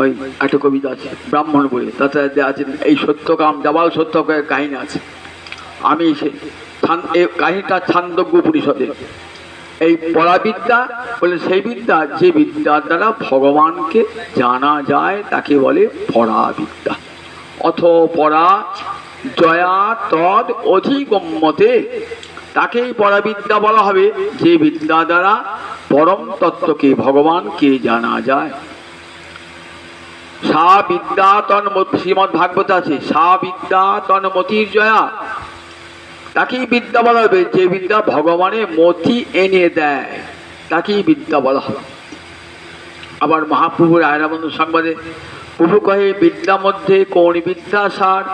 ওই একটা কবিতা আছে ব্রাহ্মণ বলে, তাতে আছেন এই সত্যকাম, জাবাল সত্যকামের কাহিনী আছে। আমি এই কাহিনীটা ছান্দোগ্য উপনিষদের। এই পরাবিদ্যা বলে সেই বিদ্যা যে বিদ্যার দ্বারা ভগবানকে জানা যায় তাকে বলে পরাবিদ্যা। অথ পরা জয়া তদ অধিগম্যতে, তাকেই পরাবিদ্যা বলা হবে যে বিদ্যা দ্বারা পরম তত্ত্বকে ভগবানকে জানা যায়। সা বিদ্যা শ্রীমদ্ ভাগবত আছে, সা বিদ্যা তন্মতির জয়া, তাকেই বিদ্যা বলা হবে যে বিদ্যা ভগবানের মতি এনে দেয়, তাকেই বিদ্যা বলা হবে। আবার মহাপ্রভুর আয়রাবন্ধু সংবাদে প্রভু কহে বিদ্যা মধ্যে কোন বিদ্যা সার,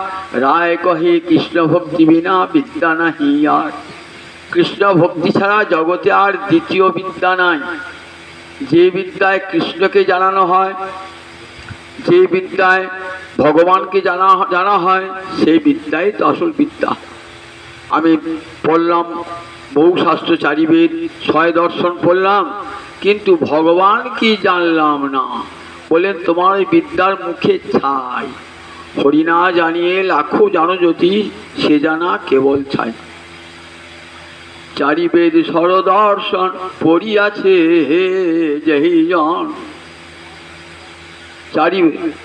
রায় কহে কৃষ্ণ ভক্তি বিনা বিদ্যা নাহি আর। কৃষ্ণ ভক্তি ছাড়া জগতে আর দ্বিতীয় বিদ্যা নাই। যে বিদ্যায় কৃষ্ণকে জানানো হয়, যে বিদ্যায় ভগবানকে জানা হয়, সেই বিদ্যাই তো আসল বিদ্যা। আমি পড়লাম বহু শাস্ত্র, চারি বেদ, 6 দর্শন পড়লাম, কিন্তু ভগবান কি জানলাম না। বলেন তোমার ওই বিদ্যার মুখে ছাই, হরিনা জানিয়ে লাখো জানো যদি, সে জানা কেবল ছাই। চারি বেদ সরদর্শন পড়িয়াছে যেই জন, চারি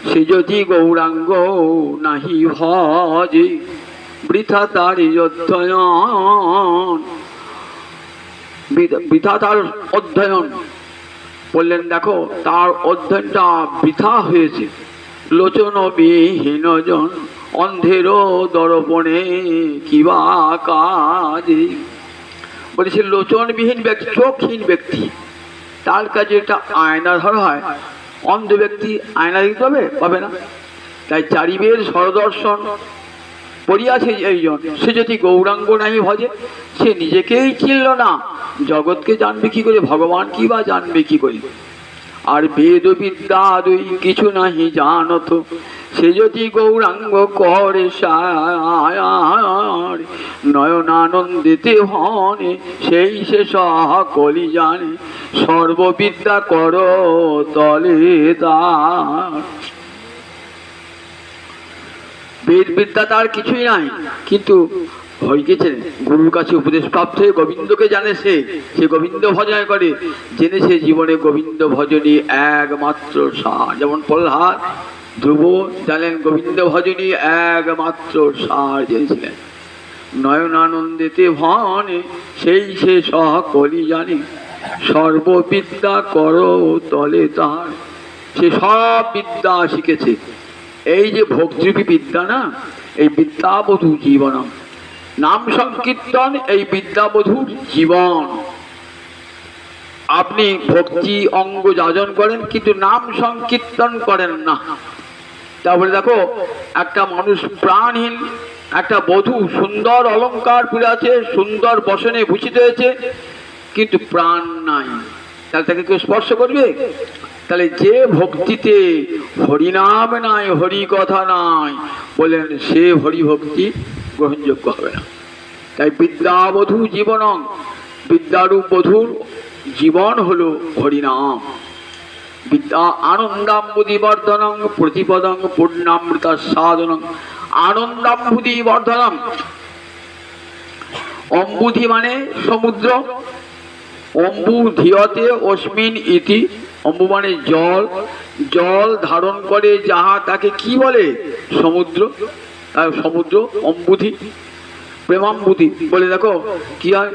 সে যদি গৌরাঙ্গ নাহি ভজে, বৃথা তার অধ্যয়ন, বৃথা তার অধ্যয়ন। বললেন দেখো তার অধ্যয়নটা বৃথা হয়েছে। লোচন বিহীন জন অন্ধেরও দর্পণে কিবা কাজে। বলেছে লোচনবিহীন ব্যক্তি, চোখহীন ব্যক্তি, তার কাছে একটা আয়না ধরা হয়, অন্ধ ব্যক্তি আয়না দিতে পাবে না। তাই চারিবের সরদর্শন পড়িয়াছে এইজন, সে যদি গৌরাঙ্গ নাহি ভজে, সে নিজেকেই চিনল না, জগৎকে জানবে কি করে, ভগবান কি বা জানবে কি করে। আর বেদ বিদ্যা দুই কিছু নাহি জানত, সে যদি গৌরাঙ্গ করে সার, নয়নানন্দিতে হনে সেই সে সকলি জানে, সর্ববিদ্যা কর তলে তার। বেদ বিদ্যা তার কিছুই নাই, কিন্তু হয়ে গেছে গুরুর কাছে উপদেশ প্রাপ্ত হয়ে গোবিন্দকে জানে, সে গোবিন্দ ভজন করে, জেনে সে জীবনে গোবিন্দ ভজনী একমাত্র সার। যেমন প্রহ্লাদ ধ্রুব জানেন গোবিন্দ ভজনী একমাত্র সার জেনেছিলেন। নয়নানন্দিতে ভনে সেই সে সকলি জানে, সর্ববিদ্যা করো তলে তার। সে সব বিদ্যা শিখেছে। এই যে ভক্তিরূপী বিদ্যা না, এই বিদ্যাবধূ জীবনম, নাম সংকীর্তন এই বিদ্যাবধূর জীবন। আপনি ভক্তি অঙ্গ যাজন করেন কিন্তু নাম সংকীর্তন করেন না। তারপরে দেখো একটা মানুষ প্রাণহীন, একটা বধূ সুন্দর অলংকার পরে আছে, সুন্দর বসনে ভূষিত হয়েছে, কিন্তু প্রাণ নাই, তাহলে তাকে কেউ স্পর্শ করবে? তাহলে যে ভক্তিতে হরিনাম নাই, হরি কথা নাই, বলেন সে হরি ভক্তি গ্রহণযোগ্য হবে না। তাই বিদ্যাবধূ জীবনং, বিদ্যারূপ বধূর জীবন হলো হরিনাম। বিদ্যা আনন্দাম্বুধি বর্ধনং প্রতিপদং পূর্ণামৃত সাধনং। আনন্দাম্বুধি বর্ধনং, অম্বুধি মানে সমুদ্র, অম্বু ধিয়তে অস্মিন ইতি, অম্বু মানে জল, জল ধারণ করে যাহা তাকে কি বলে? সমুদ্র। তার সমুদ্র অম্বুধি, প্রেমাম্বুধি বলে। দেখো কি হয়,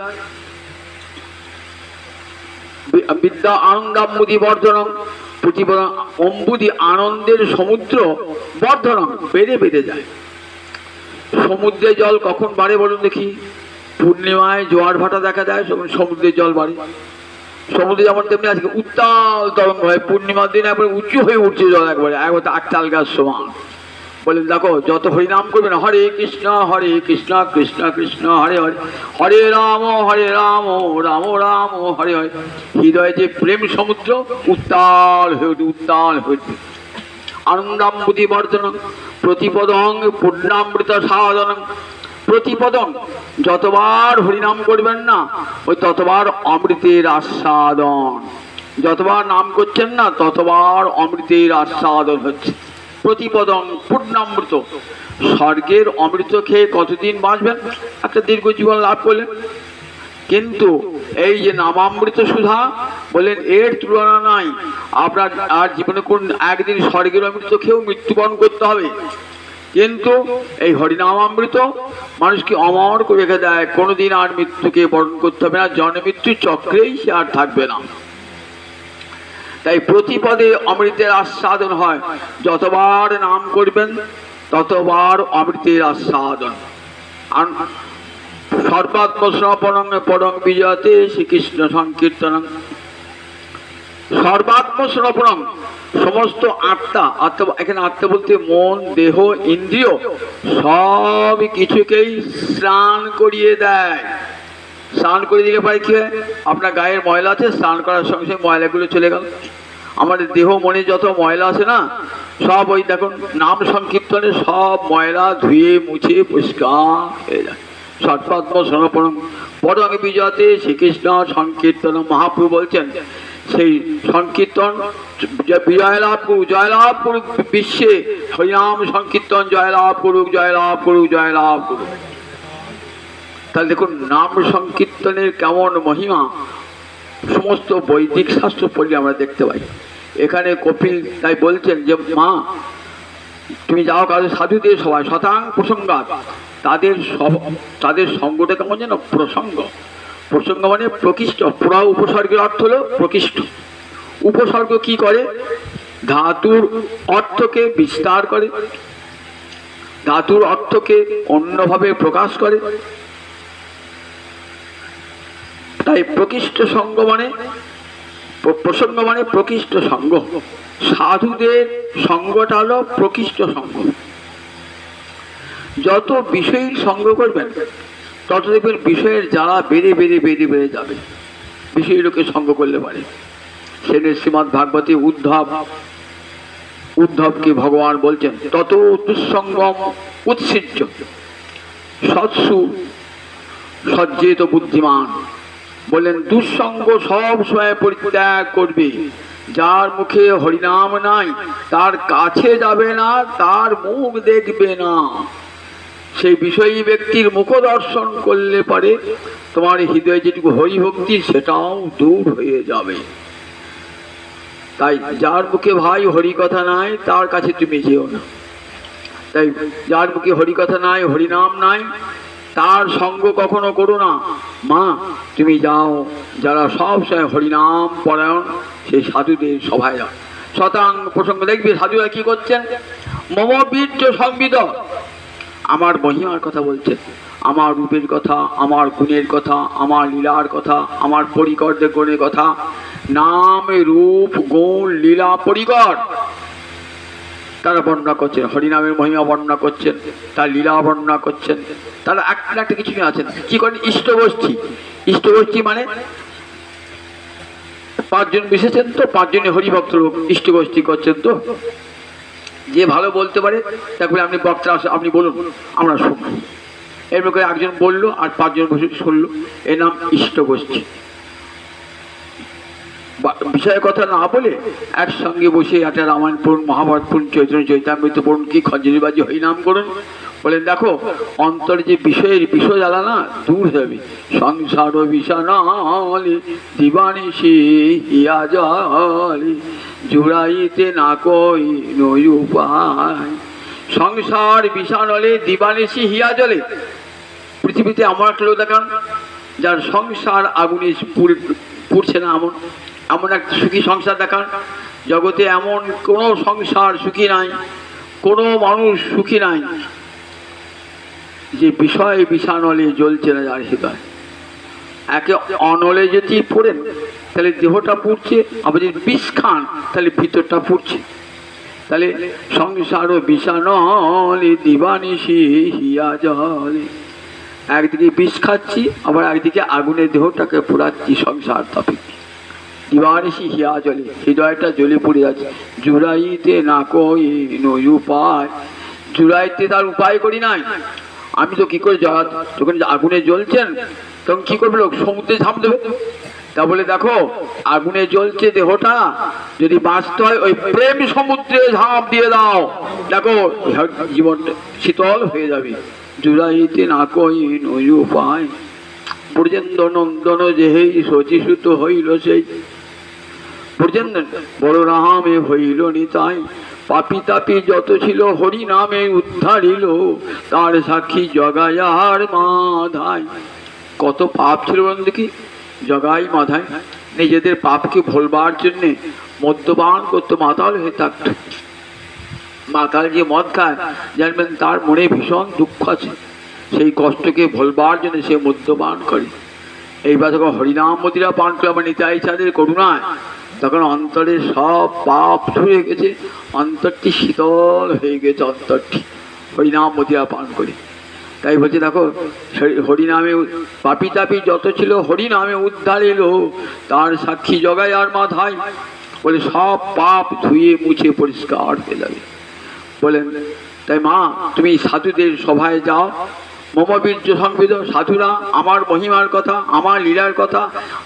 বিদ্যা আনন্দাম্বুধি বর্ধনং প্রতিপদং, অম্বুধি আনন্দের সমুদ্র, বর্ধনং বেড়ে বেড়ে যায়। সমুদ্রে জল কখন বাড়ে বলুন দেখি? পূর্ণিমায় জোয়ার ভাটা দেখা যায়, সমুদ্রের জল বাড়ে। সমুদ্রে যেমন তেমনি আজকে উত্তাল তরঙ্গ হয়, পূর্ণিমার দিন একবারে উঁচু হয়ে উঠছে জল, একবারে একবার আটটাল গাছ সমান। বলেন দেখো যত হরিনাম করবেন, হরে কৃষ্ণ কৃষ্ণ কৃষ্ণ হরে হরে, হরে রাম রাম রাম হরে হরে, হৃদয়ে যে প্রেম সমুদ্র উত্তাল হয়ে উঠবে, উত্তাল হয়ে উঠবে। আনন্দাম্বুধি বর্ধনং প্রতিপদং পূর্ণামৃত সাধনং। প্রতিপদং, যতবার হরিনাম করবেন না ওই ততবার অমৃতের আস্বাদন, যতবার নাম করছেন না ততবার অমৃতের আস্বাদন হচ্ছে। প্রতিপদং পূর্ণামৃত, স্বর্গের অমৃত খেয়ে কতদিন বাঁচবেন? একটা দীর্ঘ জীবন লাভ করলেন। কিন্তু এই যে নামামৃত সুধা, বলেন এর তুলনা নাই। আপনার আর জীবনে কোন একদিন স্বর্গের অমৃত খেয়েও মৃত্যুবরণ করতে হবে, কিন্তু এই হরিনামামৃত মানুষকে অমর করে রেখে দেয়, কোনোদিন আর মৃত্যুকে বরণ করতে হবে না, জন্ম মৃত্যু চক্রেই সে আর থাকবে না। তাই প্রতিপদে অমৃতের আস্বাদন হয়, যতবার নাম করবেন ততবার অমৃতের আস্বাদন। আর সর্বাত্মসমর্পণং পরং বিজয়তে শ্রীকৃষ্ণ সংকীর্তনং। সর্বাত্মসমর্পণং, সমস্ত আত্মা, আত্মা এখানে আত্মা বলতে মন, দেহ, ইন্দ্রিয় সব কিছুকেই স্নান করিয়ে দেয়। স্নান করে দিলে পারে কি হয়? আপনার গায়ের ময়লা আছে, স্নান করার সঙ্গে সঙ্গে ময়লাগুলো চলে গেল। আমাদের দেহ মনে যত ময়লা আছে না, সব ওই দেখুন নাম সংকীর্তনে সব ময়লা ধুয়ে মুছে পরিষ্কার হয়ে যায়। সর্বাত্ম সমর্পণং পরং বিজয়তে শ্রীকৃষ্ণ সংকীর্তন। মহাপ্রভু বলছেন সেই সংকীর্তন জয়লাভ করুক, জয়লাভ করুক বিশ্বে, হরিনাম সংকীর্তন জয়লাভ করুক, জয়লাভ করুক, জয়লাভ করুক। তাহলে দেখুন নাম সংকীর্তনের কেমন মহিমা সমস্ত বৈদিক শাস্ত্র পড়লে আমরা দেখতে পাই। এখানে কপিল তাই বলছেন যে মা তুমি যাও কারো সাধুদের সবাই শতাং প্রসঙ্গাত, তাদের সঙ্গটা কেমন যেন প্রসঙ্গ। প্রসঙ্গ মানে প্রকৃষ্ট, পুরা উপসর্গের অর্থ হলো প্রকৃষ্ট। উপসর্গ কি করে? ধাতুর অর্থকে বিস্তার করে, ধাতুর অর্থকে অন্যভাবে প্রকাশ করে। তাই প্রকৃষ্ট সঙ্গ মানে প্রসঙ্গ মানে প্রকৃষ্ট সঙ্গ। সাধুদের সঙ্গটা হলো প্রকৃষ্ট সঙ্গ। যত বিষয়ের সঙ্গ করবেন তত দেখবেন বিষয়ের জ্বালা বেড়ে বেড়ে বেড়ে বেড়ে যাবে। বিষয় লোকে সঙ্গ করলে পারে। সেখানে শ্রীমদ্ ভাগবতে উদ্ধবকে ভগবান বলছেন তত দুঃসঙ্গম উৎসৃজ্য সৎসু সজ্জিত বুদ্ধিমান। বললেন দুঃসঙ্গ সব সময় পরিত্যাগ করবে। যার মুখে হরিনাম নাই তার কাছে যাবে না, তার মুখ দেখবে না। সেই বিষয়ী ব্যক্তির মুখ দর্শন করলে পারে তোমার হৃদয়ে যেটুকু হরিভক্তি সেটাও দূর হয়ে যাবে। তাই যার মুখে ভাই হরি কথা নাই তার কাছে তুমি যেও না। তাই যার মুখে হরি কথা নাই, হরিনাম নাই, তার সঙ্গ কখনো করো না। মা তুমি যাও যারা সব সময় হরিনাম পরায়ণ সেই সাধুদের সভায় যাও। শতাং প্রসঙ্গ দেখবে সাধুরা কি করছেন? মম বীর্য সংবিদ, আমার মহিমার কথা বলছেন, আমার রূপের কথা, আমার গুণের কথা, আমার লীলার কথা, আমার পরিকর্যের গুণের কথা, নাম রূপ গুণ লীলা পরিকর তারা বর্ণনা করছেন, হরিনামের মহিমা বর্ণনা করছেন, তার লীলা বর্ণনা করছেন। তারা একটা একটা কিছু নিয়ে আছেন। কি করেন? ইষ্টগোষ্ঠী। ইষ্টগোষ্ঠী মানে পাঁচজন মিশেছেন তো, পাঁচজনে হরিভক্ত লোক ইষ্টগোষ্ঠী করছেন। তো যে ভালো বলতে পারে তারপরে আপনি বক্তা আপনি বলুন, আমরা শুনবো। এর করে একজন বললো আর পাঁচজন বসে শুনলো, এর নাম ইষ্টগোষ্ঠী। বিষয়ের কথা না বলে একসঙ্গে বসে একটা রামায়ণ পড়ুন, মহাভারত পড়ুন, চৈতন্য চৈতামৃত পড়ুন, কি খঞ্জরিবাজি হরিনাম করুন। বলেন দেখো অন্তরে যে বিষয়ের বিষয় জ্বালা না দূর হবে। সংসার বিষানালে দিবানিশি হিয়া জলে জুড়াইতে না কই নই উপায়। সংসার বিষানলে দিবানিশি হিয়া জলে। পৃথিবীতে আমার একটা লোক দেখান যার সংসার আগুনে পুড়ছে না, এমন একটা সুখী সংসার দেখান। জগতে এমন কোনো সংসার সুখী নাই, কোনো মানুষ সুখী নাই যে বিষয় বিষানলে জ্বলছে না যার হৃদয়। একে অনলে যদি পড়েন তাহলে দেহটা পুড়ছে, আবার যদি বিষ খান তাহলে ভিতরটা পুড়ছে। তাহলে সংসার বিষানলে দিবানিশি হিয়া জলে। একদিকে বিষ খাচ্ছি, আবার একদিকে আগুনের দেহটাকে পোড়াচ্ছি সংসার তাপে। দিবানিশি হিয়া জলে, হৃদয়টা জ্বলে পড়ে যাচ্ছে। জুড়াইতে না কই নই উপায়। জুড়াইতে তার উপায় করি নাই। আমি তো কি করে যখন আগুনে জ্বলছেন তখন কি করবে লোক? সমুদ্রে ঝাঁপ দেবে। তা বলে দেখো আগুনে জ্বলছে দেহটা, যদি বাঁচতে হয় ওই প্রেম সমুদ্রে ঝাঁপ দিয়ে দাও, দেখো জীবন শীতল হয়ে যাবে। জুড়াইতে না কই নই উপায়। ব্রজেন্দ্র নন্দন যেহেই শচীসুত হইল সেই। ব্রজেন্দ্র বড় রামে হইল নিতাই। পাপি তাপি যত ছিল হরি নামে উদ্ধারিল, তার সাক্ষী জগায়ার মাধাই। কত পাপ ছিল বলুন দেখি, জগাই মাধাই। নিজেদের পাপকে ভোলবার জন্যে মদ্যপান করতো, মাতাল হয়ে থাকতো। মাতাল যে মদ খায় জানবেন তার মনে ভীষণ দুঃখ আছে, সেই কষ্টকে ভোলবার জন্য সে মদ্যপান করে। এইবার যখন হরিনাম মদিরা পান করে আমার নিতাই চাঁদের করুণায়, তখন অন্তরে সব পাপ ধরে গেছে, অন্তরটি শীতল হয়ে গেছে। অন্তরটি হরিনাম মদিরা পান করে। তাই বলছে দেখো হরিনামে পাপি তাপি যত ছিল হরিনামে উদ্ধার এলো, তার সাক্ষী জগায় আর মাথায়। বলে সব পাপ ধুয়ে মুছে পরিষ্কার হয়ে যাবে। বলেন তাই মা তুমি সাধুদের সভায় যাও, মমবীর্য সংবিদ সাধুরা আমার মহিমার কথা, আমার লীলার কথা,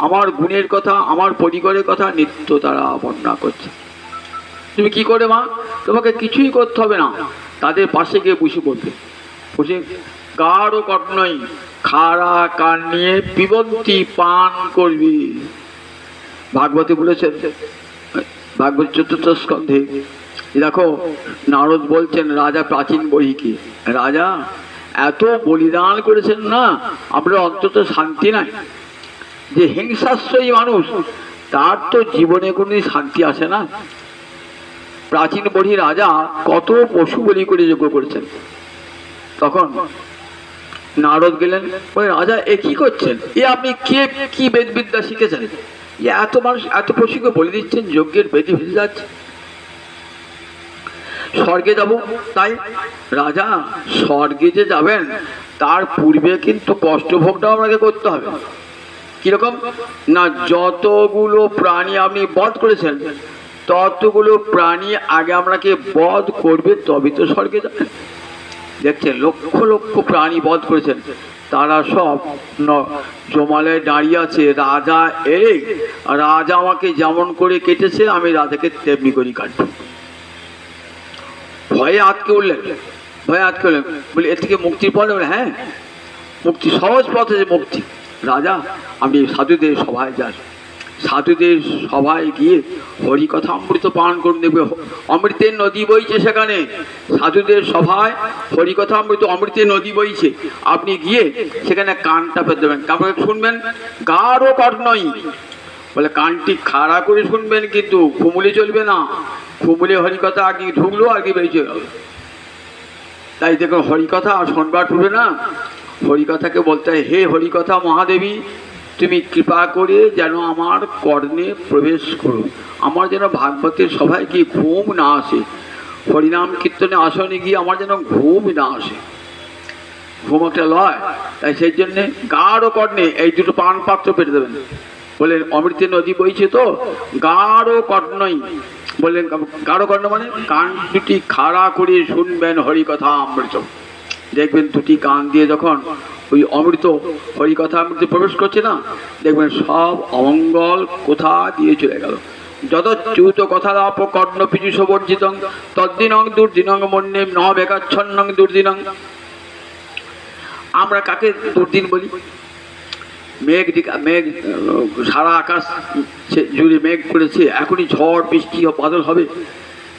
আমার গুণের কথা, আমার পরিকরের কথা নিত্য তারা বর্ণনা করছে। তুমি কি করে মা? তোমাকে কিছুই করতে হবে না, তাদের পাশে গিয়ে বসে পড়বে। বসে গাঢ় কর্ণই খাড়া কান নিয়ে পিবন্তি পান করবি। ভাগবতী বলেছেন, ভাগবত ৪র্থ স্কন্ধে দেখো নারদ বলছেন রাজা প্রাচীন বহিকে, রাজা এত বলিদান করেছেন না, আমরা অন্তত শান্তি নাই। যে হিংসাশ্রয়ী মানুষ তার তো জীবনে কোনোদিন শান্তি আসে না। প্রাচীন বহি রাজা কত পশু বলি করে যজ্ঞ করেছেন। তখন নারদ গেলেন, ওই রাজা এ কি করছেন? এ আপনি কি বেদবিদ্যা শিখেছেন? এত মানুষ এত পশুকে বলে দিচ্ছেন, যজ্ঞের বেদি ভেসে যাচ্ছে। স্বর্গে যাব, তাই রাজা স্বর্গে যে যাবেন তার পূর্বে কিন্তু কষ্টভোগটাও আপনাকে করতে হবে। কিরকম না, যতগুলো প্রাণী আপনি বধ করেছেন ততগুলো প্রাণী আগে আপনাকে বধ করবে, তবে তো স্বর্গে যাবেন। দেখছেন লক্ষ লক্ষ প্রাণী বধ করেছেন, তারা সব জমালয়ে দাঁড়িয়ে আছে। রাজা এলে রাজা আমাকে যেমন করে কেটেছে আমি রাজাকে তেমনি করি কাটব। ভয়ে আটকে উঠলেন, বলে এর থেকে মুক্তির পথ? হ্যাঁ মুক্তি, সহজ পথ আছে মুক্তি। রাজা আপনি সাধুদের সভায় যান, সাধুদের সভায় গিয়ে হরিকথা অমৃত পান করুন, দেখবে অমৃতের নদী বইছে সেখানে। সাধুদের সভায় হরিকথা অমৃতের নদী বইছে। আপনি গিয়ে সেখানে কানটা পেতে দেবেন, তারপরে শুনবেন গাঢ় কর্ণই। বলে কানটি খাড়া করে শুনবেন, কিন্তু খুমুলে চলবে না। খুমুলে হরিকথা আগে ঢুকলো আগে বেরিয়ে গেল। তাই দেখুন হরিকথা আর শোনবার টুবে না, হরিকথাকে বলতে হয় হে হরিকথা মহাদেবী, তুমি কৃপা করে যেন আমার কর্ণে প্রবেশ করো, আমার যেন ভাগবতের সভায় গিয়ে ঘুম না আসে, হরিনাম কীর্তনে আসনে গিয়ে আমার যেন ঘুম না আসে, ঘুম একটা লয়। তাই সেই জন্যে গাঢ় কর্ণে এই দুটো পান পাত্র পেটে দেবেন। বললেন অমৃতের নদী বইছে তো, গাঢ় কর্ণই বললেন, গাঢ় কর্ণ মানে কান দুটি খাড়া করে শুনবেন হরিকথা অমৃত। দেখবেন দুটি কান দিয়ে যখন ওই অমৃত হরিকথা অমৃত প্রবেশ করছে না, দেখবেন সব অমঙ্গল কোথা দিয়ে চলে গেল। যতচ্যুত কথালাপ কর্ণ পীযুষ বর্জিতং তদ্দিনং দুর্দিনং মন্যে ন বেকাচ্ছন্নং দুর্দিনং। আমরা কাকে দুর্দিন বলি? মেঘ সারা আকাশ জুড়ে মেঘ করেছে, এখনই ঝড় বৃষ্টি বাদল হবে,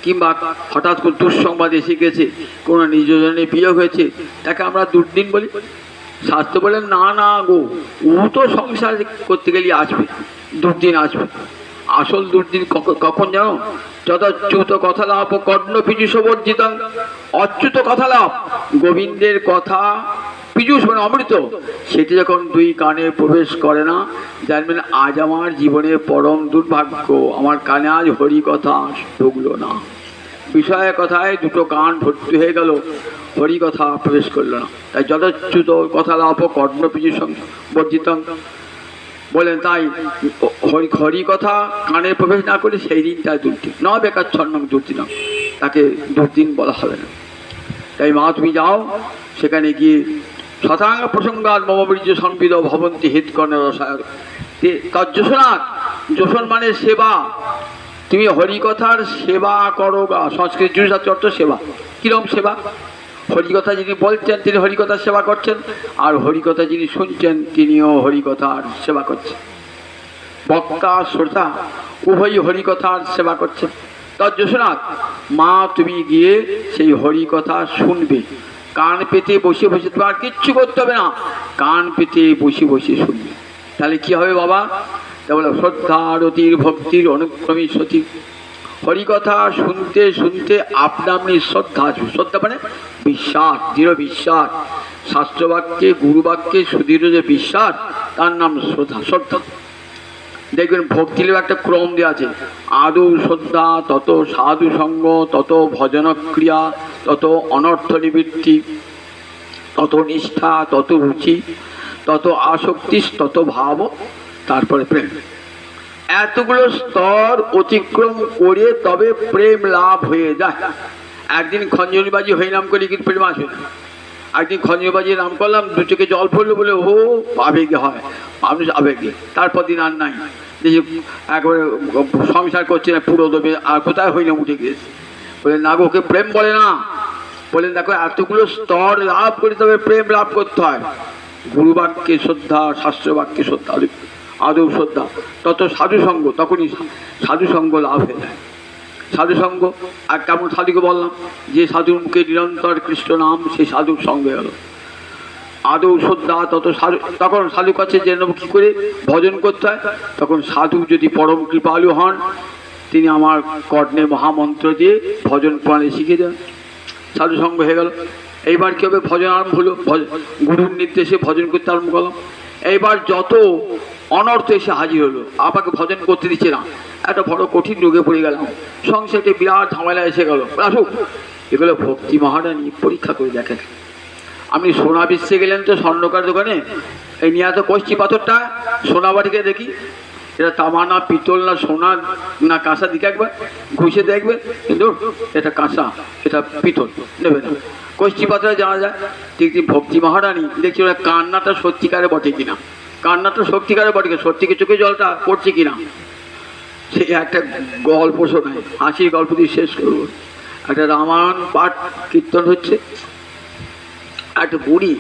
কিংবা হঠাৎ করে দুঃসংবাদ এসে গেছে, কোনো নিজজনে বিয়োগ হয়েছে, তাকে আমরা দুর্দিন বলি। শাস্ত্র বলেন না না গো, ও তো সংসার করতে গেলে আসবে, দুর্দিন আসবে। আসল দুর্দিন কখন জানো? যদচ্যুত কথালাপ কর্ণ পীযুষ বর্জিতং। অচ্যুত কথালাপ, গোবিন্দের কথা পীযুষ মানে অমৃত, সেটি যখন দুই কানে প্রবেশ করে না, জানবেন আজ আমার জীবনের পরম দুর্ভাগ্য, আমার কানে আজ হরি কথা ঢুকলো না। বিষয় কথায় দুটো কান ভর্তি হয়ে গেল, হরি কথা প্রবেশ করলো না। তাই যদচ্যুত কথালাপ কর্ণ পীযুষ বর্জিতং বলেন। তাই হরি কথা কানে প্রবেশ না করে সেই দিনটা দুর্দিন, ন বেকাচ্ছন্নং দুর্দিনং, তাকে দুর্দিন বলা হবে না। তাই মা তুমি যাও, সেখানে গিয়ে শতাঙ্গ প্রসঙ্গাত মম বীর্য সংবিদ ভবন্তি হিতকর্ণের রসায়ন তজ্জোসনাথ। যোসন মানে সেবা, তুমি হরিকথার সেবা করো গা। সংস্কৃত জুড়ে অর্থ সেবা। কিরম সেবা? হরিকথা যিনি বলছেন তিনি হরিকথার সেবা করছেন, আর হরিকথা যিনি শুনছেন তিনিও হরিকথার সেবা করছেন। বক্তা শ্রোতা উভয়ই হরিকথার সেবা করছেন। তজ্জোসনাথ, মা তুমি গিয়ে সেই হরিকথা শুনবে, কান পেতে বসে বসে, তোমার কিচ্ছু করতে হবে না, কান পেতে বসে বসে শুনবে। তাহলে কি হবে বাবা? তা বলো শ্রদ্ধা রতির ভক্তির অনুক্রমী সতী। হরিকথা শুনতে শুনতে আপনা আপনি শ্রদ্ধা আসবে। শ্রদ্ধা মানে বিশ্বাস, দৃঢ় বিশ্বাস। শাস্ত্রবাক্যে গুরুবাক্যে সুদৃঢ় যে বিশ্বাস, তার নাম শ্রদ্ধা। শ্রদ্ধা দেখবেন ভক্তির একটা ক্রম দেওয়া আছে। আদৌ শ্রদ্ধা, তত সাধু সঙ্গ, তত ভজনক্রিয়া, তত অনর্থ নিবৃত্তি, তত নিষ্ঠা, তত রুচি, তত আসক্তি, তত ভাব, তারপরে প্রেম। এতগুলো স্তর অতিক্রম করে তবে প্রেম লাভ হয়ে যায়। একদিন খঞ্জনিবাজি হরিনাম করে কিন্তু প্রেম আসবে না। একদিন খঞ্জনিবাজি নাম করলাম, দু চোখে জল পড়লো বলে ও আবেগে হয়, মানুষ আবেগে, তারপর দিন আর নাই, যে একবারে সংসার করছে না পুরো দেবে, আর কোথায় হরিনাম উঠে গিয়েছে। বলে না গো, ওকে প্রেম বলে না। বলেন দেখো এতগুলো স্তর লাভ করে তবে প্রেম লাভ করতে হয়। গুরুবাক্যে শ্রদ্ধা, শাস্ত্রবাক্যে শ্রদ্ধা, আদৌ শ্রদ্ধা, তত সাধুসঙ্গ, তখনই সাধুসঙ্গ লাভ হয়ে যায়। সাধুসঙ্গ আর কেমন সাধুকে বললাম, যে সাধুর মুখে নিরন্তর কৃষ্ণ নাম, সেই সাধুর সঙ্গে গেল। আদৌ শ্রদ্ধা, তত সাধু, তখন সাধু কাছে জেনে নেব কী করে ভজন করতে হয়। তখন সাধু যদি পরম কৃপালু হন, তিনি আমার কর্ণে মহামন্ত্র দিয়ে ভজন প্রণালী শিখিয়ে দেন। সাধু সঙ্গ হয়ে গেল। এইবার কী হবে? ভজন আরম্ভ হলো, গুরুর নির্দেশে ভজন করতে আরম্ভ করলাম। এইবার যত অনর্থ এসে হাজির হলো, আমাকে ভজন করতে দিচ্ছে না, একটা বড় কঠিন রোগে পড়ে গেলাম, সংসারে বিরাট ঝামেলা এসে গেল, আসুক। এগুলো ভক্তি মহারানী পরীক্ষা করে দেখেন। আপনি সোনা বিশ্বে গেলেন তো স্বর্ণকার দোকানে, এই নিয়ে এত কষ্টি পাথরটা সোনা বাটিকে দেখি, এটা তামা না পিতল না সোনা না কাঁসা, দিকে একবার ঘুষে দেখবে, কিন্তু এটা কাঁসা, এটা পিতল, নেবে না। কষ্টি পাথরে জানা যায়। ঠিক ভক্তি মহারানী দেখছি ওরা কান্নাটা সত্যিকারে বটে কিনা, কান্নাটা সত্যিকারে বটে কিনা, সত্যিকে চোখে জলটা পড়ছে কিনা। সে একটা গল্প শোনায়, হাসির গল্প দিয়ে শেষ করবো। একটা রামায়ণ পাঠ কীর্তন হচ্ছে, একটা বুড়ি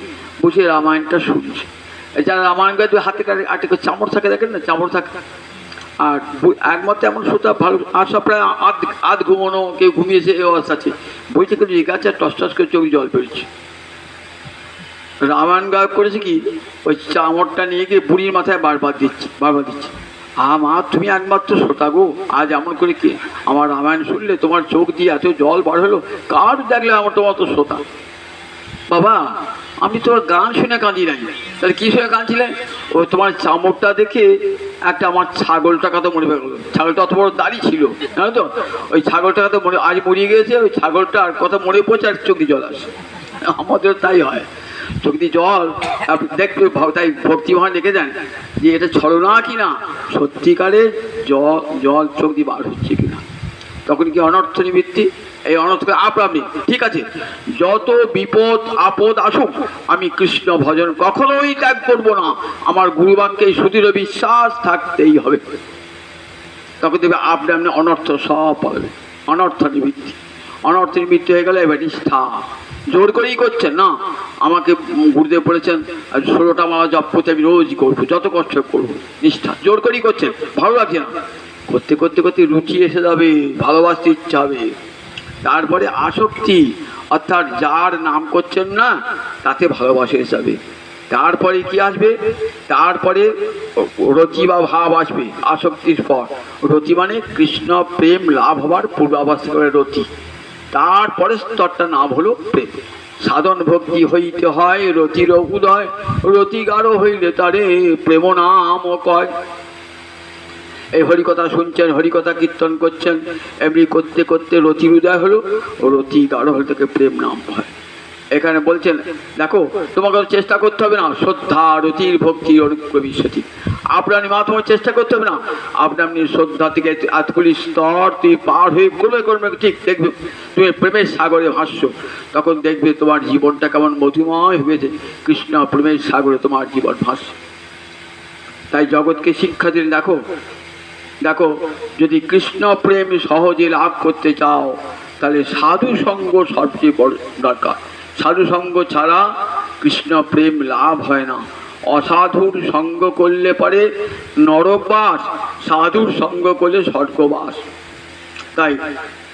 বসে রামায়ণটা শুনছে। যারা রামায়ণ গায়ে হাতে একটা চামড় থাকে, দেখেন না চামড় থাকে, আর একমাত্র এমন শ্রোতা ভালো, আর সব প্রায় আধ ঘুমানো, কেউ ঘুমিয়েছে এই অবস্থা আছে, বইতে কিন্তু গাছে টস টস করে চোখ জল পেরেছে। রামায়ণ গায়ক করেছে কি, ওই চামড়টা নিয়ে গিয়ে বুড়ির মাথায় বারবার দিচ্ছে। মা তুমি একমাত্র শ্রোতা গো, আজ এমন করে কি আমার রামায়ণ শুনলে, তোমার চোখ দিয়ে এত জল বার হলো, কার দেখলে আমার তোমার তো শ্রোতা। বাবা আমি তোমার গান শুনে কাঁদি নাই। তাহলে কি শুনে কাঁদছিলে? ও তোমার চামড়টা দেখে একটা আমার ছাগলটা কথা মনে পড়ে গেল। ছাগলটা অত বড় দাড়ি ছিল, জানো তো? ওই ছাগলটা কথা মনে, আজ মরিয়ে গিয়েছে, ওই ছাগলটার কথা মনে পড়ছে আর চোখ দিয়ে জল আসে। আমাদের তাই হয়, চোখ দিয়ে জল। আপনি দেখবে, তাই ভক্তি মহান রেখে যান যে এটা ছলনা কিনা, সত্যিকারের জল জল চোখ দিয়ে বার হচ্ছে কিনা। তখন কি অনর্থ নিবৃত্তি, এই অনর্থ আপনি ঠিক আছে। যত বিপদ আপদ আসুক আমি কৃষ্ণ ভজন কখনোই ত্যাগ করবো না, আমার গুরুবাক্যে সুদৃঢ় বিশ্বাস থাকতেই হবে। তখন দেখবে আপনি আপনি অনর্থ সব পাবে। অনর্থ নিবৃত্তি, অনর্থ নিবৃত্তি হয়ে গেলে এবার নিষ্ঠা। জোর করেই করছেন না, আমাকে গুরুদেব বলেছেন 16টা মালা জপ করতে আমি রোজই করবো, যত কষ্ট করবো। নিষ্ঠা জোর করেই করছেন, ভালো লাগছে না, করতে করতে করতে রুচি এসে যাবে, ভালোবাসতে ইচ্ছা হবে। তারপরে আসক্তি, অর্থাৎ যার নাম করছেন না তাতে ভালোবাসা এসে যাবে। তারপরে কি আসবে? তারপরে রতি বা ভাব আসবে আসক্তির পর। রতি মানে কৃষ্ণ প্রেম লাভ হবার পূর্বাবস্থা করে রতি। তারপরে স্তরটা নাম হলো প্রেম। সাধন ভক্তি হইতে হয় রতির উদয়, রতি গাঢ় হইলে তারে প্রেম নাম কয়। এই হরিকথা শুনছেন, হরিকথা কীর্তন করছেন, এমনি করতে করতে রতির উদয় হলো, রতি গাঢ় হলে তাকে প্রেম নাম হয়। এখানে বলছেন দেখো তোমাকে চেষ্টা করতে হবে না, শ্রদ্ধা রতির ভক্তির অনুপ্রবিশতি। আপনার তোমার চেষ্টা করতে হবে না, আপনি শ্রদ্ধা থেকে এতগুলি স্তর তুই পার হয়ে করবে করবে, ঠিক দেখবে তুমি প্রেমের সাগরে ভাসছ। তখন দেখবে তোমার জীবনটা কেমন মধুময় হয়েছে, কৃষ্ণ প্রেমের সাগরে তোমার জীবন ভাসছে। তাই জগৎকে শিক্ষা দিন, দেখো দেখো যদি কৃষ্ণ প্রেম সহজে লাভ করতে চাও তাহলে সাধু সঙ্গ সবচেয়ে বড় দরকার। সাধু সঙ্গ ছাড়া কৃষ্ণ প্রেম লাভ হয় না। অসাধুর সঙ্গ করলে পরে নরকবাস, সাধুর সঙ্গ করলে স্বর্গবাস। তাই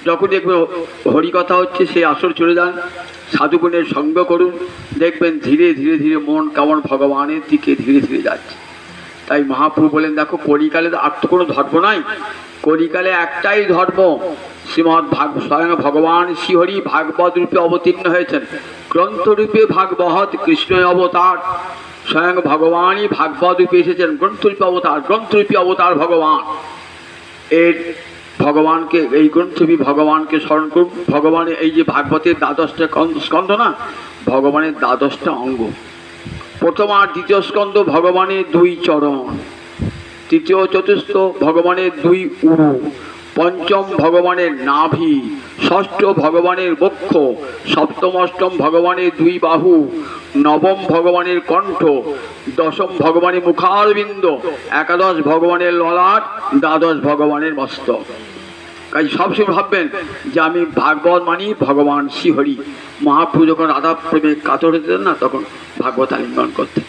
যখন দেখবেন হরিকথা হচ্ছে সেই আসর চলে যান, সাধুগুণের সঙ্গ করুন, দেখবেন ধীরে ধীরে ধীরে মন কেমন ভগবানের দিকে ধীরে ধীরে যাচ্ছে। তাই মহাপ্রভু বলেন দেখো কলিকালে আর তো কোনো ধর্ম নাই, কলিকালে একটাই ধর্ম। শ্রীমৎ স্বয়ং ভগবান শ্রীহরি ভাগবত রূপে অবতীর্ণ হয়েছেন, গ্রন্থরূপে ভাগবত কৃষ্ণ অবতার। স্বয়ং ভগবানই ভাগবত রূপে এসেছেন, গ্রন্থরূপে অবতার, গ্রন্থরূপী অবতার ভগবান। এর ভগবানকে, এই গ্রন্থরূপী ভগবানকে স্মরণ করুন। ভগবানের এই যে ভাগবতের 12টা স্কন্ধ না, ভগবানের 12টা অঙ্গ। প্রথম আর দ্বিতীয় স্কন্ধ ভগবানের 2 চরণ, তৃতীয় চতুর্থ ভগবানের 2 উরু, পঞ্চম ভগবানের নাভি, ষষ্ঠ ভগবানের বক্ষ, সপ্তম অষ্টম ভগবানের 2 বাহু, নবম ভগবানের কণ্ঠ, দশম ভগবানের মুখারবিন্দ, একাদশ ভগবানের ললাট, দ্বাদশ ভগবানের মস্তক। তাই সবসময় ভাববেন যে আমি ভাগবত মানি ভগবান শ্রীহরি। মহাপ্রভু যখন রাধা প্রেমে কাতর হতেন না, তখন ভাগবত আলিঙ্গন করতেন।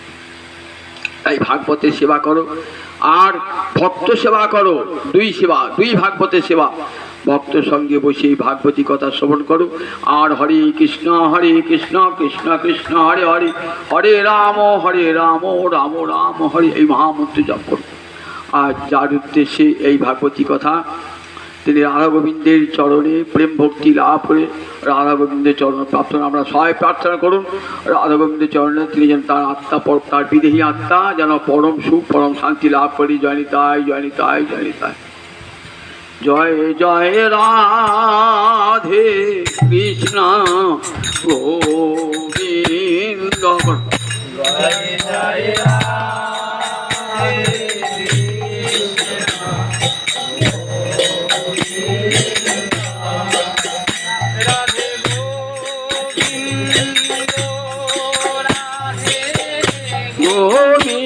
তাই ভাগবতের সেবা করো আর ভক্ত সেবা করো, 2 সেবা, 2 ভাগবতের সেবা। ভক্ত সঙ্গে বসে ভাগবতী কথা শ্রবণ করো আর হরে কৃষ্ণ কৃষ্ণ কৃষ্ণ হরে হরে, হরে রাম রাম রাম হরে, এই মহামন্ত্র জপ করো। আর যার উদ্দেশ্যে এই ভাগবতী কথা, তিনি রাধা গোবিন্দের চরণে প্রেম ভক্তি লাভ করে রাধা গোবিন্দের চরণ প্রার্থনা আমরা সবাই প্রার্থনা করুন। রাধা গোবিন্দের চরণে তিনি যেন তার আত্মা, তার বিদেহী আত্মা যেন পরম সুখ পরম শান্তি লাভ করি। জয় নিতাই জয় নিতাই জয় নিতাই। জয় জয় রাধে কৃষ্ণ গোবিন্দ, জয় জয় রাধে গোবিন্দ।